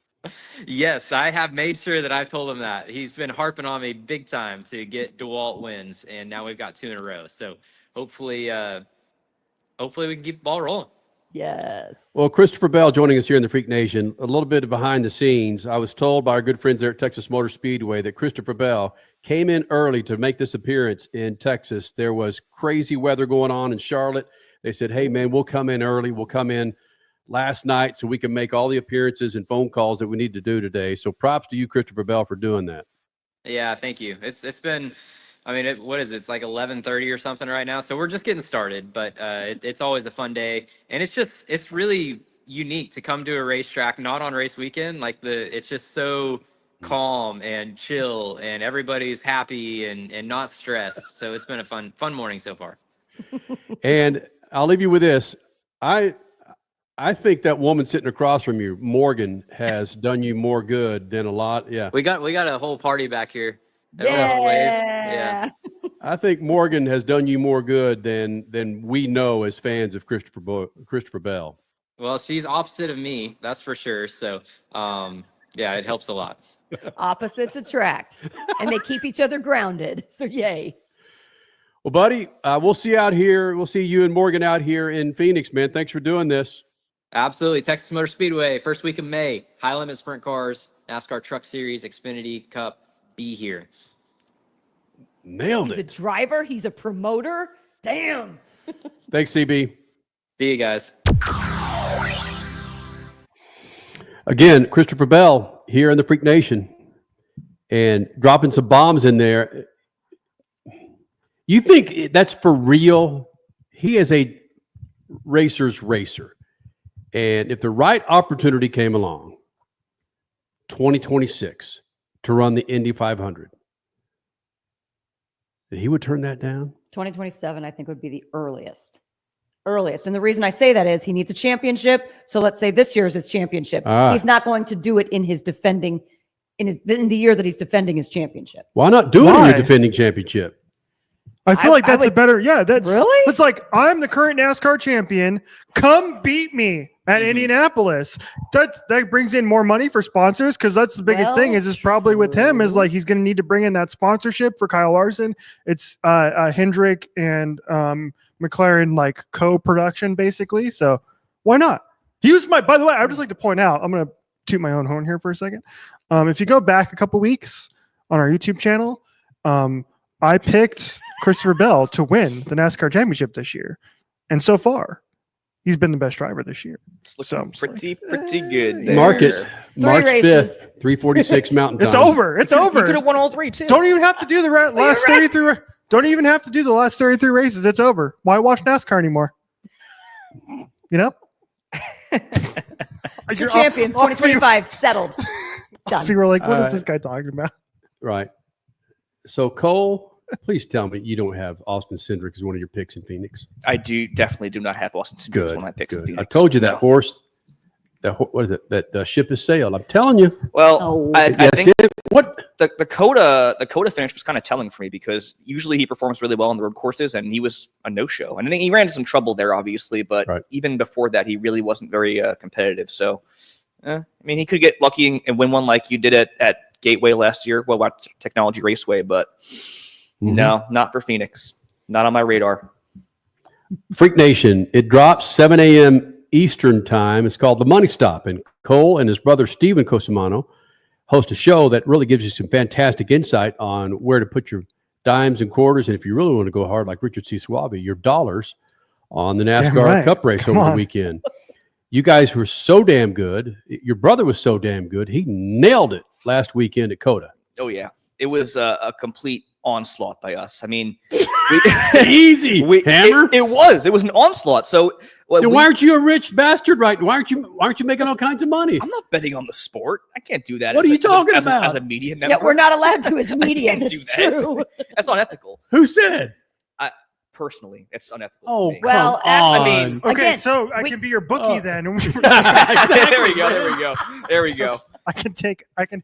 Yes, I have made sure that I've told him that. He's been harping on me big time to get DeWalt wins, and now we've got 2 in a row. So hopefully we can keep the ball rolling. Yes. Well, Christopher Bell joining us here in the Freak Nation. A little bit behind the scenes. I was told by our good friends there at Texas Motor Speedway that Christopher Bell came in early to make this appearance in Texas. There was crazy weather going on in Charlotte. They said, hey, man, we'll come in early. We'll come in last night so we can make all the appearances and phone calls that we need to do today. So props to you, Christopher Bell, for doing that. Yeah, thank you. It's been, I mean, what is it? It's like 11:30 or something right now. So we're just getting started, but it's always a fun day. And it's really unique to come to a racetrack, not on race weekend. It's just so calm and chill, and everybody's happy and not stressed. So it's been a fun morning so far. And I'll leave you with this. I think that woman sitting across from you, Morgan, has done you more good than a lot. Yeah. We got a whole party back here. Yeah. I think Morgan has done you more good than we know as fans of Christopher Bell. Well, she's opposite of me, that's for sure. So, yeah, it helps a lot. Opposites attract, and they keep each other grounded. So, yay. Well, buddy, we'll see you out here. We'll see you and Morgan out here in Phoenix, man. Thanks for doing this. Absolutely. Texas Motor Speedway, first week of May. High limit sprint cars, NASCAR Truck Series, Xfinity Cup. Be here. Nailed it. He's a driver. He's a promoter. Damn. Thanks, CB. See you guys. Again, Christopher Bell here in the Freak Nation and dropping some bombs in there. You think that's for real? He is a racer's racer. And if the right opportunity came along, 2026, to run the Indy 500, that he would turn that down? 2027, I think, would be the earliest. earliest. And the reason I say that is he needs a championship. So let's say this year is his championship. He's not going to do it in the year that he's defending his championship. Why not do it in your defending championship? I feel like that's a better. Yeah, that's really. It's like I'm the current NASCAR champion. Come beat me at Indianapolis. That brings in more money for sponsors because that's the biggest thing. Is probably with him is like he's going to need to bring in that sponsorship for Kyle Larson. It's Hendrick and McLaren like co-production basically. So why not? By the way, I would just like to point out. I'm going to toot my own horn here for a second. If you go back a couple weeks on our YouTube channel, I picked Christopher Bell to win the NASCAR championship this year. And so far, he's been the best driver this year. It's looking pretty good there. Marcus, March 5th, 346 Mountain Time. It's over. It's over. He could have won all 3 too. Don't even have to do the last 33. Don't even have to do the last 33 races. It's over. Why watch NASCAR anymore? You know? You're champion 2025 settled. Done. You were like, what is this guy talking about? Right. So Cole, please tell me you don't have Austin Cindric as one of your picks in Phoenix. I definitely do not have Austin Cindric as one of my picks in Phoenix. I told you that horse. What is it? That ship has sailed. I'm telling you. Well, I think what the Coda finish was kind of telling for me because usually he performs really well on the road courses, and he was a no-show. And I think he ran into some trouble there, obviously, but even before that, he really wasn't very competitive. So, I mean, he could get lucky and win one like you did at Gateway last year. Well, about Technology Raceway, but no, not for Phoenix. Not on my radar. Freak Nation, it drops 7 a.m. Eastern time. It's called The Money Stop, and Cole and his brother Steven Cosimano host a show that really gives you some fantastic insight on where to put your dimes and quarters, and if you really want to go hard like Richard C. Suave, your dollars on the NASCAR Cup race over the weekend. You guys were so damn good. Your brother was so damn good. He nailed it last weekend at Coda. Oh, yeah. It was a complete onslaught by us. I mean, easy hammer. It was an onslaught. So then why aren't you a rich bastard? Right? Why aren't you making all kinds of money? I'm not betting on the sport. I can't do that. What are you talking about? As a media member? Yeah, we're not allowed to as media. I can't That's do that. true. That's unethical. Who said? Personally, it's unethical. Oh, well, actually, I mean, okay, again, so I can be your bookie then. There we go. I can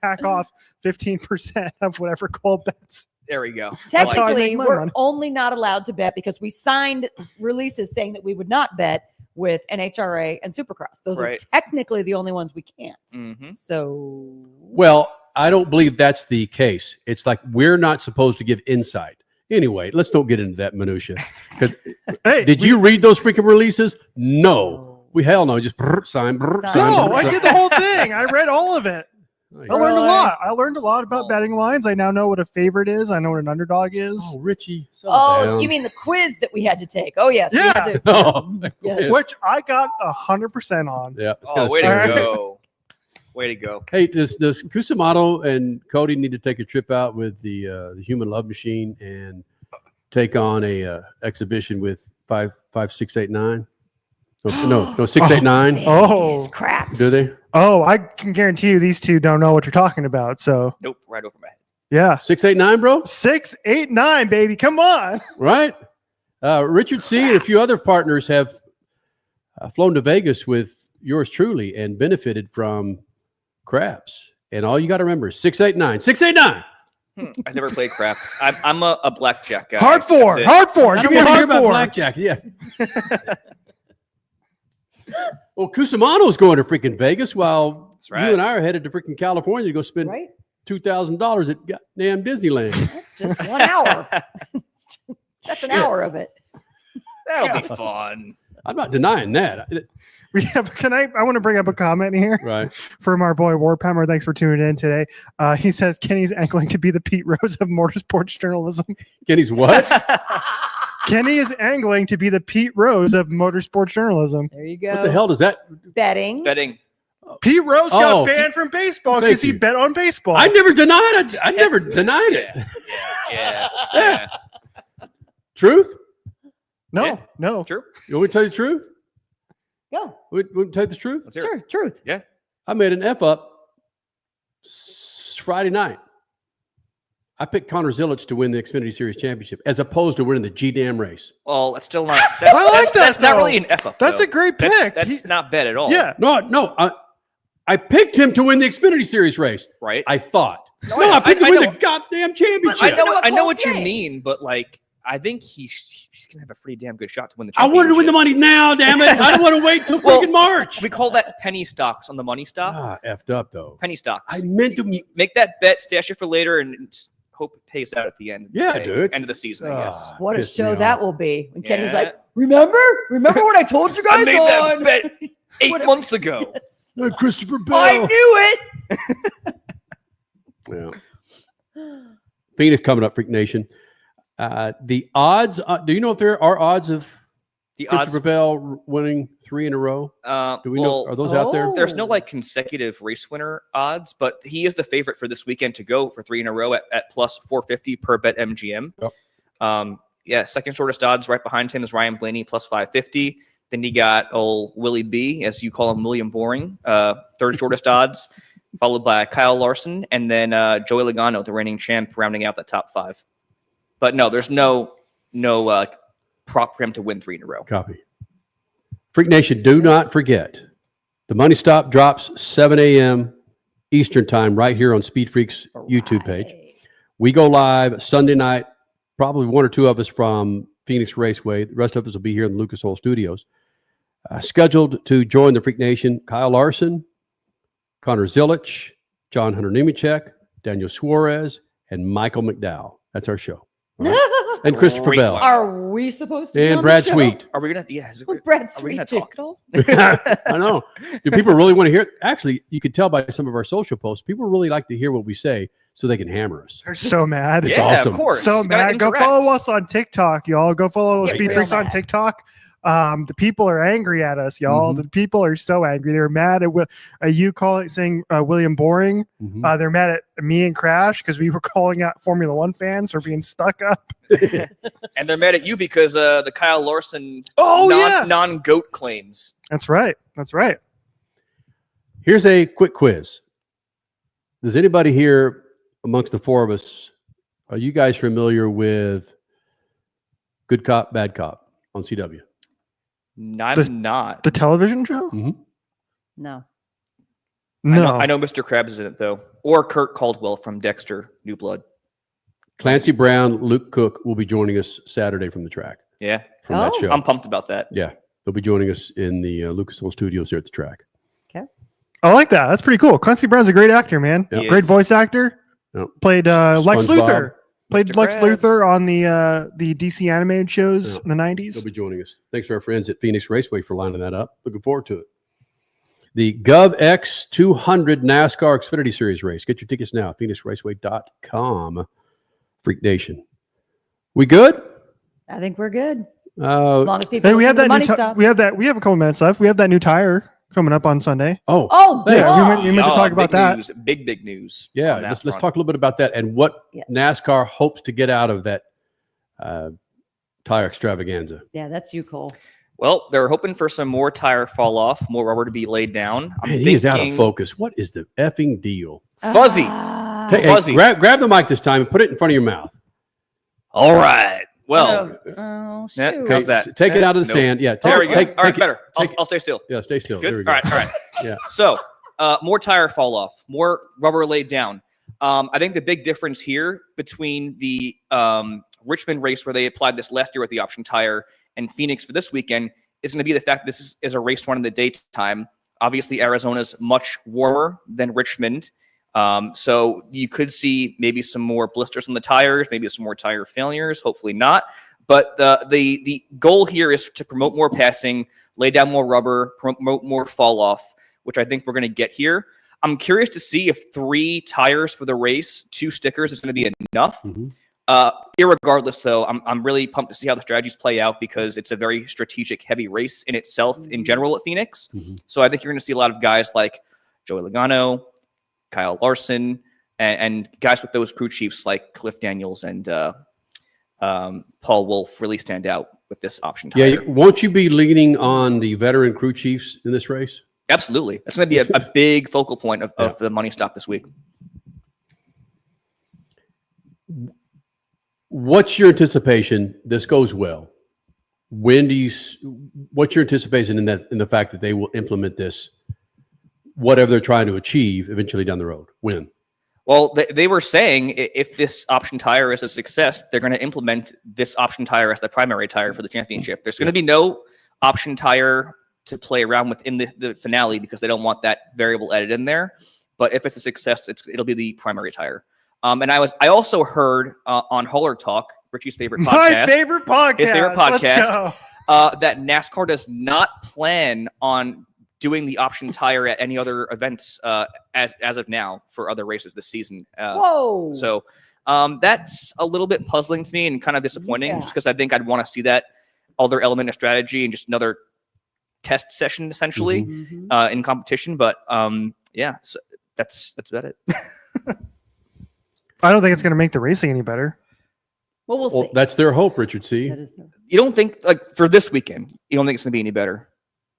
hack off 15% of whatever Cole bets. There we go. Technically, we're only not allowed to bet because we signed releases saying that we would not bet with NHRA and Supercross. Those are technically the only ones we can't. Mm-hmm. So, well, I don't believe that's the case. It's like we're not supposed to give insight. Anyway, let's don't get into that minutia. Did you read those freaking releases? No. Hell no. Just sign. No, I did the whole thing. I read all of it. I learned a lot. I learned a lot about betting lines. I now know what a favorite is. I know what an underdog is. Oh, Richie. you mean the quiz that we had to take? Oh, yes. Yeah. We had to, yes. Which I got 100% on. Yeah. Way to go. Way to go. Hey, does Cusimano and Cody need to take a trip out with the Human Love Machine and take on a exhibition with 5689? No, 689. Oh, craps. Do they? Oh, I can guarantee you these two don't know what you're talking about. So nope, right over my head. Yeah, 689, bro. 689, baby. Come on. Right. Richard C. and a few other partners have flown to Vegas with yours truly and benefited from craps. And all you got to remember is 689. 689. I never played craps. I'm a blackjack guy. Hard four. Give me a hard four. Blackjack. Yeah. Well, Cusimano's going to freaking Vegas while you and I are headed to freaking California to go spend $2,000 at goddamn Disneyland. That's just 1 hour. That's an hour of it. That'll be fun. I'm not denying that. I want to bring up a comment here from our boy Warphammer. Thanks for tuning in today. He says Kenny's angling to be the Pete Rose of motorsports journalism. Kenny's what? Kenny is angling to be the Pete Rose of motorsports journalism. There you go. What the hell does that? Betting. Pete Rose got banned from baseball because he bet on baseball. I never denied it. I never denied it. Yeah. Truth? No. True. You want me to tell you the truth? Go. We tell you the truth? Sure, truth. Yeah. I made an F up Friday night. I picked Connor Zilic to win the Xfinity Series championship as opposed to winning the G-Dam race. Well, that's still not. That's not really an F up. That's a great pick. That's not bad at all. Yeah. No. I picked him to win the Xfinity Series race. Right. I thought. No, I picked him to win the goddamn championship. I know what you mean, but like, I think he's gonna have a pretty damn good shot to win the I championship. wanted to win the money now, damn it. I don't want to wait till freaking March. We call that penny stocks on the money stock. Effed up though. Penny stocks. I meant to make that bet, stash it for later, and hope it pays out at the end. Yeah, dude. End of the season, I guess. What a show that will be. When Kenny's Yeah. like, remember what I told you guys I made on? that bet 8 months ago. Yes. Christopher Bell. I knew it. Yeah. Phoenix coming up, Freak Nation. The odds, do you know if there are odds of Christopher Bell winning 3 in a row? Do we know? Are those out there? There's no like consecutive race winner odds, but he is the favorite for this weekend to go for 3 in a row at plus 450 per bet MGM. Yep. Second shortest odds right behind him is Ryan Blaney plus 550. Then you got old Willie B, as you call him, William Boring, third shortest odds, followed by Kyle Larson, and then Joey Logano, the reigning champ, rounding out the top 5. But no, there's no prop for him to win 3 in a row. Copy. Freak Nation, do not forget, the Money Stop drops 7 a.m. Eastern time right here on Speed Freaks YouTube page. We go live Sunday night, probably one or two of us from Phoenix Raceway. The rest of us will be here in the Lucas Oil Studios. Scheduled to join the Freak Nation, Kyle Larson, Connor Zilic, John Hunter Nemechek, Daniel Suarez, and Michael McDowell. That's our show. Right? And Christopher Bell. Are we supposed to be and on Brad the show? Sweet. Are we gonna? Yeah, Brad are we Sweet gonna too. talk at all? I know. Do people really want to hear it? Actually, you could tell by some of our social posts, people really like to hear what we say so they can hammer us. They're so mad. It's Yeah, awesome. of course. So Gotta mad. Go interact. follow us on TikTok, y'all. Go follow Get Speed real Freaks on mad. TikTok. The people are angry at us, y'all. Mhm. The people are so angry. They're mad at you saying William Boring. Mhm. They're mad at me and Crash because we were calling out Formula One fans for being stuck up. And they're mad at you because the Kyle Larson yeah. non-GOAT claims. That's right. That's right. Here's a quick quiz. Does anybody here amongst the four of us, are you guys familiar with Good Cop, Bad Cop on CW? I'm not. The television show? No. No. I know Mr. Krabs is in it though, or Kurt Caldwell from Dexter, New Blood. Clancy Brown, Luke Cook will be joining us Saturday from the track. Yeah, From that show. I'm pumped about that. Yeah, they'll be joining us in the Lucas Oil Studios here at the track. I like that. That's pretty cool. Clancy Brown's a great actor, man. Yep. He Great is. voice actor. Yep. Played Lex SpongeBob. Luthor. Played Mr. Lex Krabs. Luthor on the DC animated shows Yep. in the 90s. They'll be joining us. Thanks to our friends at Phoenix Raceway for lining that up. Looking forward to it. The GovX 200 NASCAR Xfinity Series race. Get your tickets now at phoenixraceway.com. Freak Nation. We good? I think we're good. As long as people Hey, we listen have to the that money new stuff. we have a couple minutes left. We have that new tire coming up on Sunday. Oh, thanks. yeah. We meant to talk about big that. News, big news. Yeah, on that let's front. talk a little bit about that and what Yes. NASCAR hopes to get out of that tire extravaganza. Yeah, that's you, Cole. Well, they're hoping for some more tire fall off, more rubber to be laid down. I'm Man, he is out of thinking focus. What is the effing deal? Fuzzy. Ah. Hey, Fuzzy. grab the mic this time and put it in front of your mouth. All right. Well, Oh, yeah, shoot. how's that? Take it out of the Nope. stand. Yeah, There we go. take All right, it- better. take I'll stay still. Yeah, stay still. Good. There we go. All right. Yeah. So, more tire fall off, more rubber laid down. I think the big difference here between the Richmond race where they applied this last year with the option tire and Phoenix for this weekend is going to be the fact that this is a race run in the daytime. Obviously, Arizona's much warmer than Richmond. So you could see maybe some more blisters on the tires, maybe some more tire failures, hopefully not. But the goal here is to promote more passing, lay down more rubber, promote more fall off, which I think we're going to get here. I'm curious to see if 3 tires for the race, 2 stickers is going to be enough. Irregardless, though, I'm really pumped to see how the strategies play out because it's a very strategic, heavy race in itself in general at Phoenix. So I think you're going to see a lot of guys like Joey Logano, Kyle Larson, and guys with those crew chiefs like Cliff Daniels and Paul Wolf really stand out with this option tire. Yeah, won't you be leaning on the veteran crew chiefs in this race? Absolutely. That's going to be a big focal point of the money stop this week. What's your anticipation? This goes well. What's your anticipation in the fact that they will implement this, whatever they're trying to achieve eventually down the road? When? Well, they were saying if this option tire is a success, they're going to implement this option tire as the primary tire for the championship. There's going to be no option tire to play around with in the finale because they don't want that variable added in there. But if it's a success, it'll be the primary tire. And I also heard on Hauler Talk, Richie's favorite podcast, My favorite podcast. his favorite Let's podcast, go. that NASCAR does not plan on doing the option tire at any other events as of now for other races this season. Whoa! So that's a little bit puzzling to me and kind of disappointing, just because I think I'd want to see that other element of strategy and just another test session essentially in competition. But yeah, so that's about it. I don't think it's going to make the racing any better. Well, we'll see. That's their hope, Richard C. You don't think, like, for this weekend, you don't think it's going to be any better?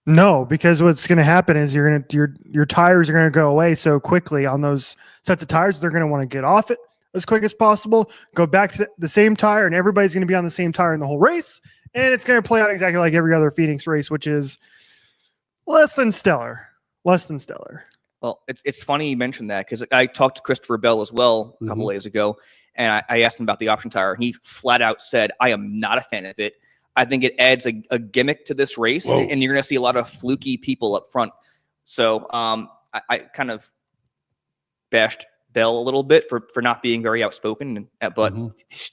No, because what's going to happen is your tires are going to go away so quickly on those sets of tires. They're going to want to get off it as quick as possible, go back to the same tire, and everybody's going to be on the same tire in the whole race. And it's going to play out exactly like every other Phoenix race, which is less than stellar. Less than stellar. Well, it's funny you mentioned that because I talked to Christopher Bell as well a couple days ago, and I asked him about the option tire, and he flat out said, I am not a fan of it. I think it adds a gimmick to this race, and you're going to see a lot of fluky people up front. So I kind of bashed Bell a little bit for not being very outspoken, but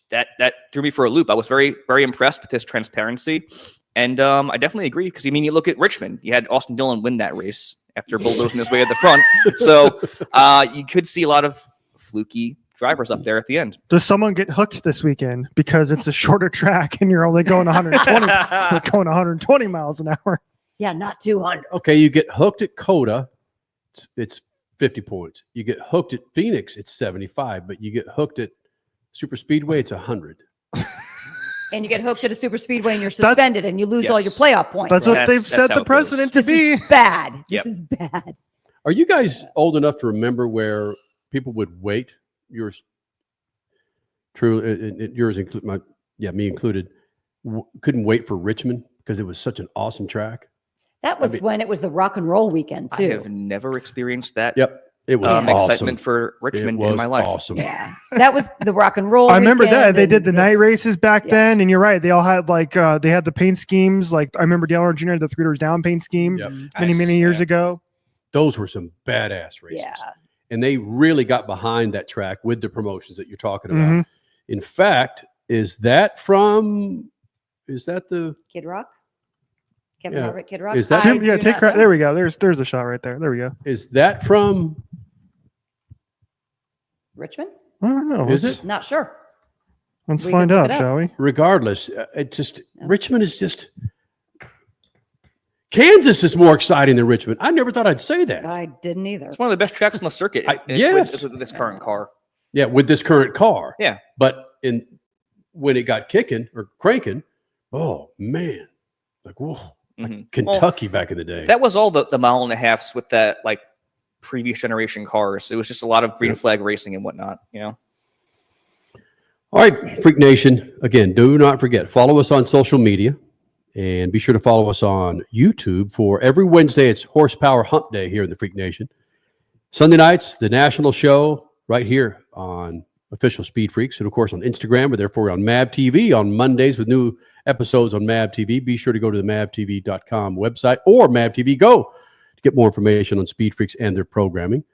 that threw me for a loop. I was very, very impressed with his transparency, and I definitely agree because, I mean, you look at Richmond. You had Austin Dillon win that race after bulldozing his way at the front. So you could see a lot of fluky drivers up there at the end. Does someone get hooked this weekend because it's a shorter track and you're only going 120, going 120 miles an hour? Yeah, not 200. Okay, you get hooked at Coda, it's 50 points. You get hooked at Phoenix, it's 75. But you get hooked at Super Speedway, it's 100. And you get hooked at a super speedway and you're suspended and you lose all your playoff points. That's what they've set the precedent to be. This is bad. This is bad. Are you guys old enough to remember where people would wait? Yours, true. Yours include me included. Couldn't wait for Richmond because it was such an awesome track. That was when it was the rock and roll weekend too. I have never experienced that. Yep. It was awesome. Excitement for Richmond in my life. Awesome. Yeah, that was the rock and roll. I remember that they did the and night races back then, and you're right. They all had they had the paint schemes. Like I remember Dale Jr. had the 3 Doors Down paint scheme many years ago. Those were some badass races. Yeah, and they really got behind that track with the promotions that you're talking about. In fact, is that the Kid Rock? Kevin Harvick, Kid Rock. Is that there we go. There's the shot right there. There we go. Is that from Richmond? I don't know. Is it? Not sure. Let's find out, shall we? Regardless, Richmond is just. Kansas is more exciting than Richmond. I never thought I'd say that. I didn't either. It's one of the best tracks on the circuit. With this current car. Yeah, with this current car. Yeah, but when it got kicking or cranking, oh man, like whoa, like Kentucky back in the day. That was all the mile and a halves with that like previous generation cars. It was just a lot of green flag racing and whatnot. You know. All right, Freak Nation. Again, do not forget, follow us on social media. And be sure to follow us on YouTube for every Wednesday. It's Horsepower Hump Day here in the Freak Nation. Sunday nights, the national show right here on Official Speed Freaks. And, of course, on Instagram. We're therefore on MAV TV on Mondays with new episodes on MAV TV. Be sure to go to the mavtv.com website or MAV TV Go to get more information on Speed Freaks and their programming.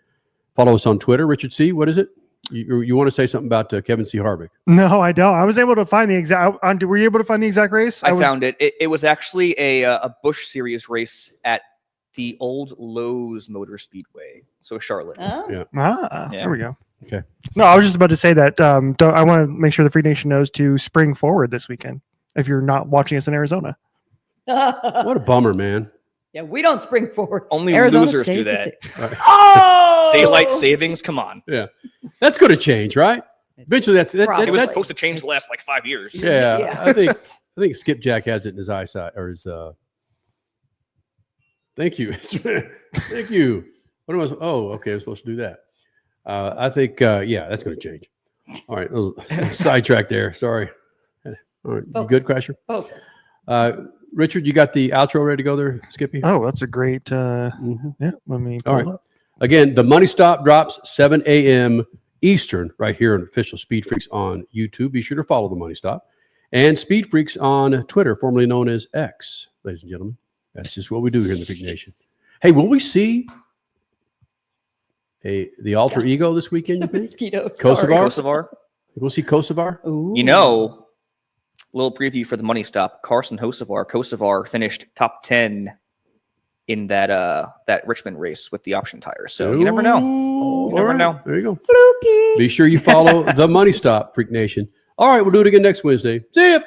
Follow us on Twitter. Richard C., what is it? You want to say something about Kevin C. Harvick? No, I don't. I was able to find the exact. Were you able to find the exact race? I found it. It was actually a Busch Series race at the old Lowe's Motor Speedway, so Charlotte. Oh. Yeah. There we go. Okay. No, I was just about to say that. I want to make sure the Free Nation knows to spring forward this weekend. If you're not watching us in Arizona, what a bummer, man. Yeah, we don't spring forward. Only Arizona losers do stays the that. same. Oh, daylight savings. Come on. Yeah, that's going to change, right? Eventually, it was supposed to change the last like 5 years. Yeah, I think Skipjack has it in his eyesight or his. Thank you, thank you. What am I? Oh, okay, I'm supposed to do that. I think that's going to change. All right. Sidetrack there. Sorry. All right. You good, Crasher? Focus. Richard, you got the outro ready to go there, Skippy? Oh, that's a great. Yeah, let me. All right. Again, the Money Stop drops 7 a.m. Eastern right here on Official Speed Freaks on YouTube. Be sure to follow the Money Stop. And Speed Freaks on Twitter, formerly known as X, ladies and gentlemen. That's just what we do here in the Freak Nation. Hey, will we see the alter ego this weekend, you think? Mosquitoes. Kosovar. We'll see Kosovar? Ooh. You know, little preview for the Money Stop. Carson Kosovar. Kosovar finished top 10 in that Richmond race with the option tires. So you never know. You never know. There you go. Fluky. Be sure you follow the Money Stop, Freak Nation. All right, we'll do it again next Wednesday. See ya.